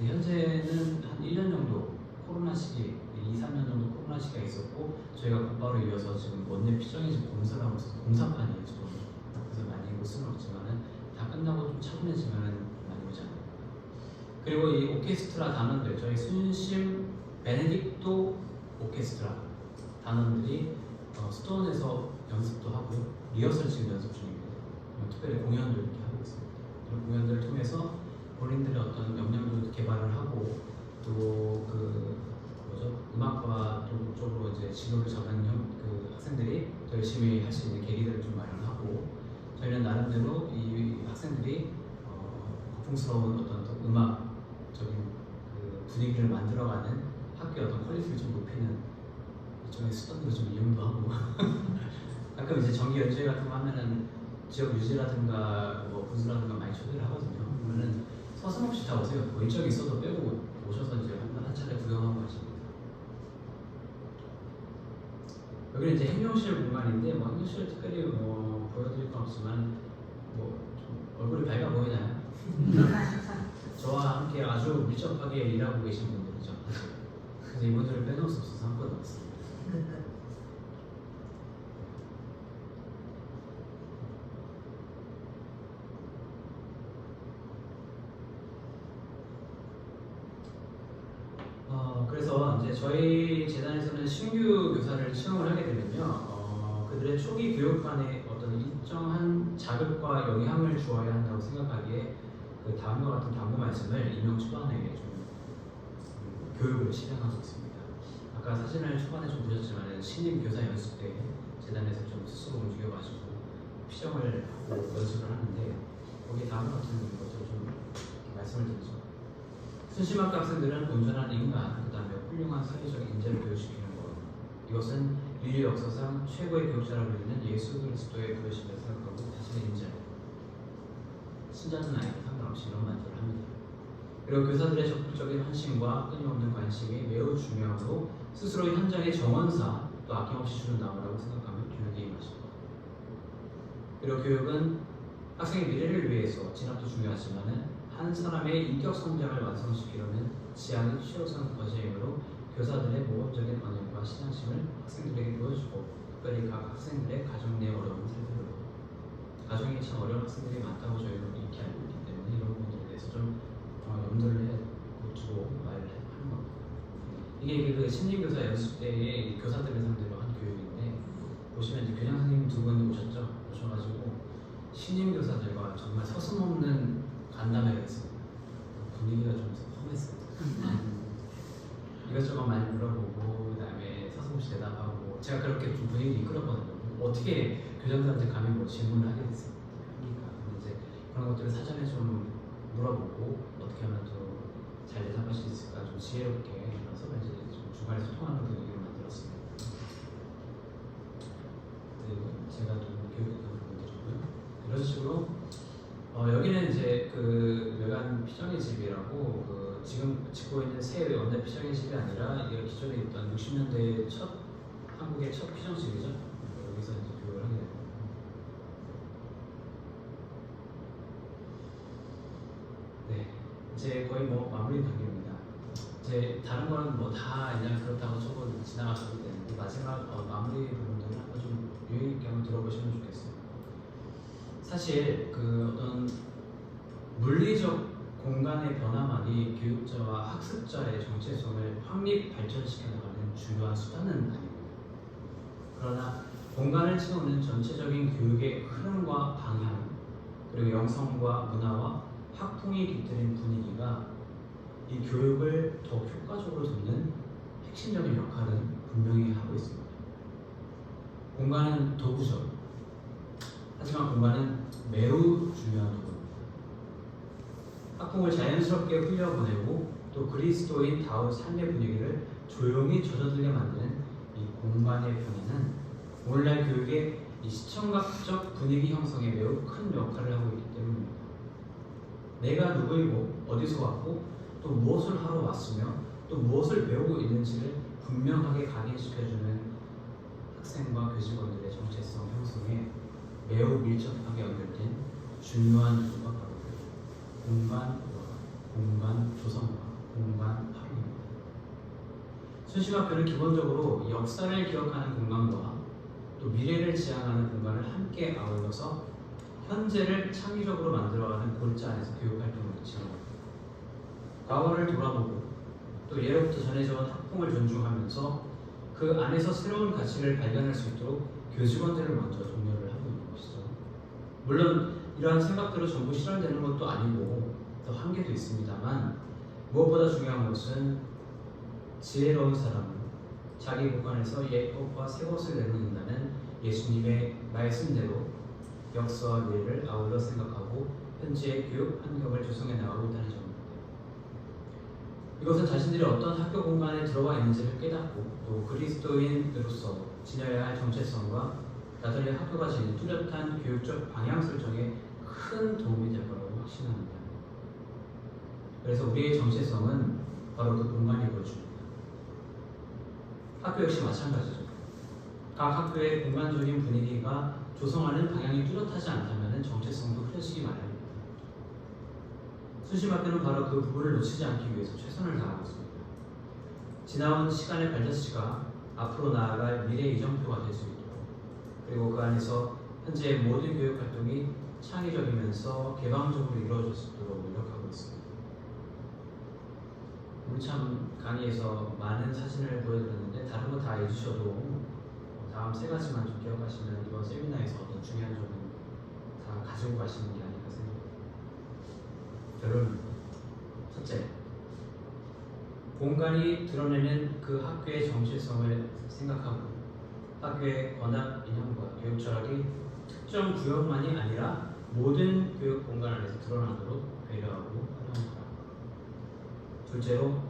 현재는 한 1년 정도 코로나 시기, 2-3년 정도 코로나 시기가 있었고 저희가 곧바로 이어서 지금 원내 피정이 지금 공사를 하고 있어서 공사판이에요 지금. 그래서 많이 볼 수는 없지만은 다 끝나고 좀 차분해지면은 많이 오지 않을까. 그리고 이 오케스트라 단원들, 저희 순심 베네딕토 오케스트라 단원들이 스톤에서 연습도 하고요. 리허설 지금 연습 중입니다. 특별히 공연도 이렇게 하고 있습니다. 이런 공연들을 통해서 본인들의 어떤 역량도 개발을 하고 또 음악과 쪽으로 이제 진로를 잡은 그 학생들이 더 열심히 할 수 있는 계기들을 좀 마련하고 저희는 나름대로 이 학생들이 고풍스러운 어떤 음악적인 그 분위기를 만들어가는 학교의 어떤 퀄리티를 좀 높이는 일종의 수단으로 좀 이용도 하고 가끔 이제 정기 연주회 같은 거 하면은 지역 유지라든가 분수라든가 많이 초대를 하거든요. 그러면은 서슴없이 다 오세요. 일정이 있어도 빼고 오셔서 이제 한 차례 구경하고 하십니다. 여기는 이제 행정실 공간인데 행정실 특별히 보여드릴 건 없지만 좀 얼굴이 밝아 보이나요? 저와 함께 아주 밀접하게 일하고 계신 분들이죠. 그래서 이분들을 빼놓을 수 없어서 한 번 왔습니다. 그래서 이제 저희 재단에서는 신규 교사를 채용을 하게 되면요, 그들의 초기 교육관에 어떤 일정한 자극과 영향을 주어야 한다고 생각하기에 그 다음과 같은 당부 말씀을 임용 초반에 좀 교육을 실행하고 있습니다. 아까 사진을 초반에 좀 보셨지만 신임 교사 연습 때 재단에서 좀 스스로 움직여가지고 피정을 하고 연습을 하는데 거기 다음과 같은 것들을 좀 말씀을 드리죠. 순심학교 학생들은 온전한 인간, 그 다음에 훌륭한 사회적 인재를 교육시키는 것, 이것은 인류 역사상 최고의 교육자라고 불리는 예수 그리스도의 부르심을 생각하고 자신의 인재, 신자든 아니든 상관없이 이런 말들을 합니다. 그리고 교사들의 적극적인 헌신과 끊임없는 관심이 매우 중요하고 스스로 현장의 정원사 또 아낌없이 주는 나무라고 생각하며 교육에 임하십니다. 그리고 교육은 학생의 미래를 위해서 진학도 중요하지만 한 사람의 인격 성장을 완성시키려면 지향이 최우선 과제이므로 교사들의 모범적인 언행과 신앙심을 학생들에게 보여주고 특별히 각 학생들의 가정 내 어려움을 살펴보고 가정이 참 어려운 학생들이 많다고 저희도 익히 알고 있기 때문에 이런 부분들에 대해서 좀 염두를 두고 말을 하는 겁니다. 이게 그 심리교사 연습 때의 교사들을 상대로 한 교육인데 보시면 이제 교장 선생님 두 분 오셔가지고 신임 교사들과 정말 서슴없는 간담회가 있습니다. 분위기가 좀 험했어요. 이것저것 많이 물어보고 그다음에 서슴없이 대답하고 제가 그렇게 좀 분위기를 이끌었거든요. 어떻게 교장들한테 감히 뭐 질문을 하게 됐습니까? 근데 이제 그런 것들을 사전에 좀 물어보고 어떻게 하면 또 잘 대답할 수 있을까 좀 지혜롭게 서로 이제 좀 중간에 소통하는 분위기를 만들었습니다. 그리고 제가 좀 교육했던 부분들이고요. 이런 식으로 여기는 이제 그 외관 피정의 집이라고 그 지금 짓고 있는 새 원래 피정의 집이 아니라 이게 기존에 있던 60년대 한국의 첫 피정집이죠. 여기서 이제 교육을 하게 됩니다. 네, 이제 거의 뭐 마무리 단계입니다. 이제 다른 거는 뭐 다 그냥 그렇다고 적어 지나가셔도 되는데 마지막 마무리 부분들을 한번 좀 유의 있게 한번 들어보시면 좋겠어요. 사실 그 어떤 물리적 공간의 변화만이 교육자와 학습자의 정체성을 확립 발전시켜 나가는 중요한 수단은 아닙니다. 그러나 공간을 채우는 전체적인 교육의 흐름과 방향, 그리고 영성과 문화와 학풍이 깃들인 분위기가 이 교육을 더욱 효과적으로 돕는 핵심적인 역할은 분명히 하고 있습니다. 공간은 도구죠. 하지만 공간은 매우 중요한 도구입니다. 학풍을 자연스럽게 흘려보내고 또 그리스도인 다운 삶의 분위기를 조용히 젖어들게 만드는 이 공간의 변화는 오늘날 교육의 이 시청각적 분위기 형성에 매우 큰 역할을 하고 있기 때문입니다. 내가 누구이고 어디서 왔고 또 무엇을 하러 왔으며 또 무엇을 배우고 있는지를 분명하게 각인시켜주는 학생과 교직원들의 정체성 형성에 매우 밀접하게 연결된 중요한 도구가 바로 공간 조성과 공간 활용입니다. 순심학교는 기본적으로 역사를 기억하는 공간과 또 미래를 지향하는 공간을 함께 아울러서 현재를 창의적으로 만들어가는 골자 안에서 교육 활동을 지향합니다. 과거를 돌아보고 또 예로부터 전해져온 학풍을 존중하면서 그 안에서 새로운 가치를 발견할 수 있도록 교직원들을 먼저 독려를 하고 있는 것이죠. 물론 이러한 생각대로 전부 실현되는 것도 아니고 또 한계도 있습니다만 무엇보다 중요한 것은 지혜로운 사람은 자기 공간에서 옛 것과 새 것을 내놓는다는 예수님의 말씀대로 역사와 미래를 아울러 생각하고 현재의 교육 환경을 조성해 나가고 있다는 점입니다. 이것은 자신들이 어떤 학교 공간에 들어가 있는지를 깨닫고 또 그리스도인으로서 지녀야 할 정체성과 나들이 학교가 지닌 뚜렷한 교육적 방향 설정에 큰 도움이 될 거라고 확신합니다. 그래서 우리의 정체성은 바로 그 공간이 보여줍니다. 학교 역시 마찬가지죠. 각 학교의 공간적인 분위기가 조성하는 방향이 뚜렷하지 않다면 정체성도 흐려지기 마련입니다. 순심학교는 바로 그 부분을 놓치지 않기 위해서 최선을 다하고 있습니다. 지나온 시간의 발자취가 앞으로 나아갈 미래의 이정표가 될 수 있도록 그리고 그 안에서 현재의 모든 교육 활동이 창의적이면서 개방적으로 이루어질 수 있도록 노력하고 있습니다. 우리 참 강의에서 많은 사진을 보여드렸는데 다른 거 다 해주셔도 다음 세 가지만 좀 기억하시면 이번 세미나에서 어떤 중요한 점은 다 가지고 가시는 게 아닐까 생각합니다. 결론입니다. 첫째, 공간이 드러내는 그 학교의 정체성을 생각하고 학교의 권학 인형과 교육 철학이 특정 구역만이 아니라 모든 교육 공간 안에서 드러나도록 배려하고 활용하라. 둘째로,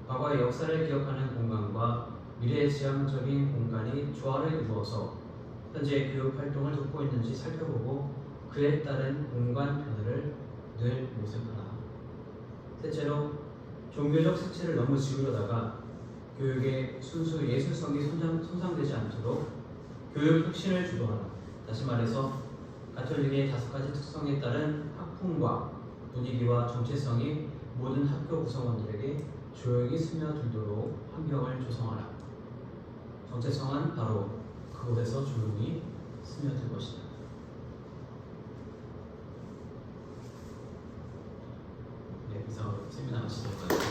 과거의 역사를 기억하는 공간과 미래의 지향적인 공간이 조화를 이루어서 현재 교육 활동을 돕고 있는지 살펴보고 그에 따른 공간 변화를 늘 모색하라. 셋째로, 종교적 색채를 너무 지우려다가 교육의 순수 예술성이 손상되지 않도록 교육 혁신을 주도하라. 다시 말해서 가톨릭의 5가지 특성에 따른 학풍과 분위기와 정체성이 모든 학교 구성원들에게 조용히 스며들도록 환경을 조성하라. 정체성은 바로 그곳에서 조용히 스며들 것이다. 네, 이상으로 세미나 마치도록 하겠습니다.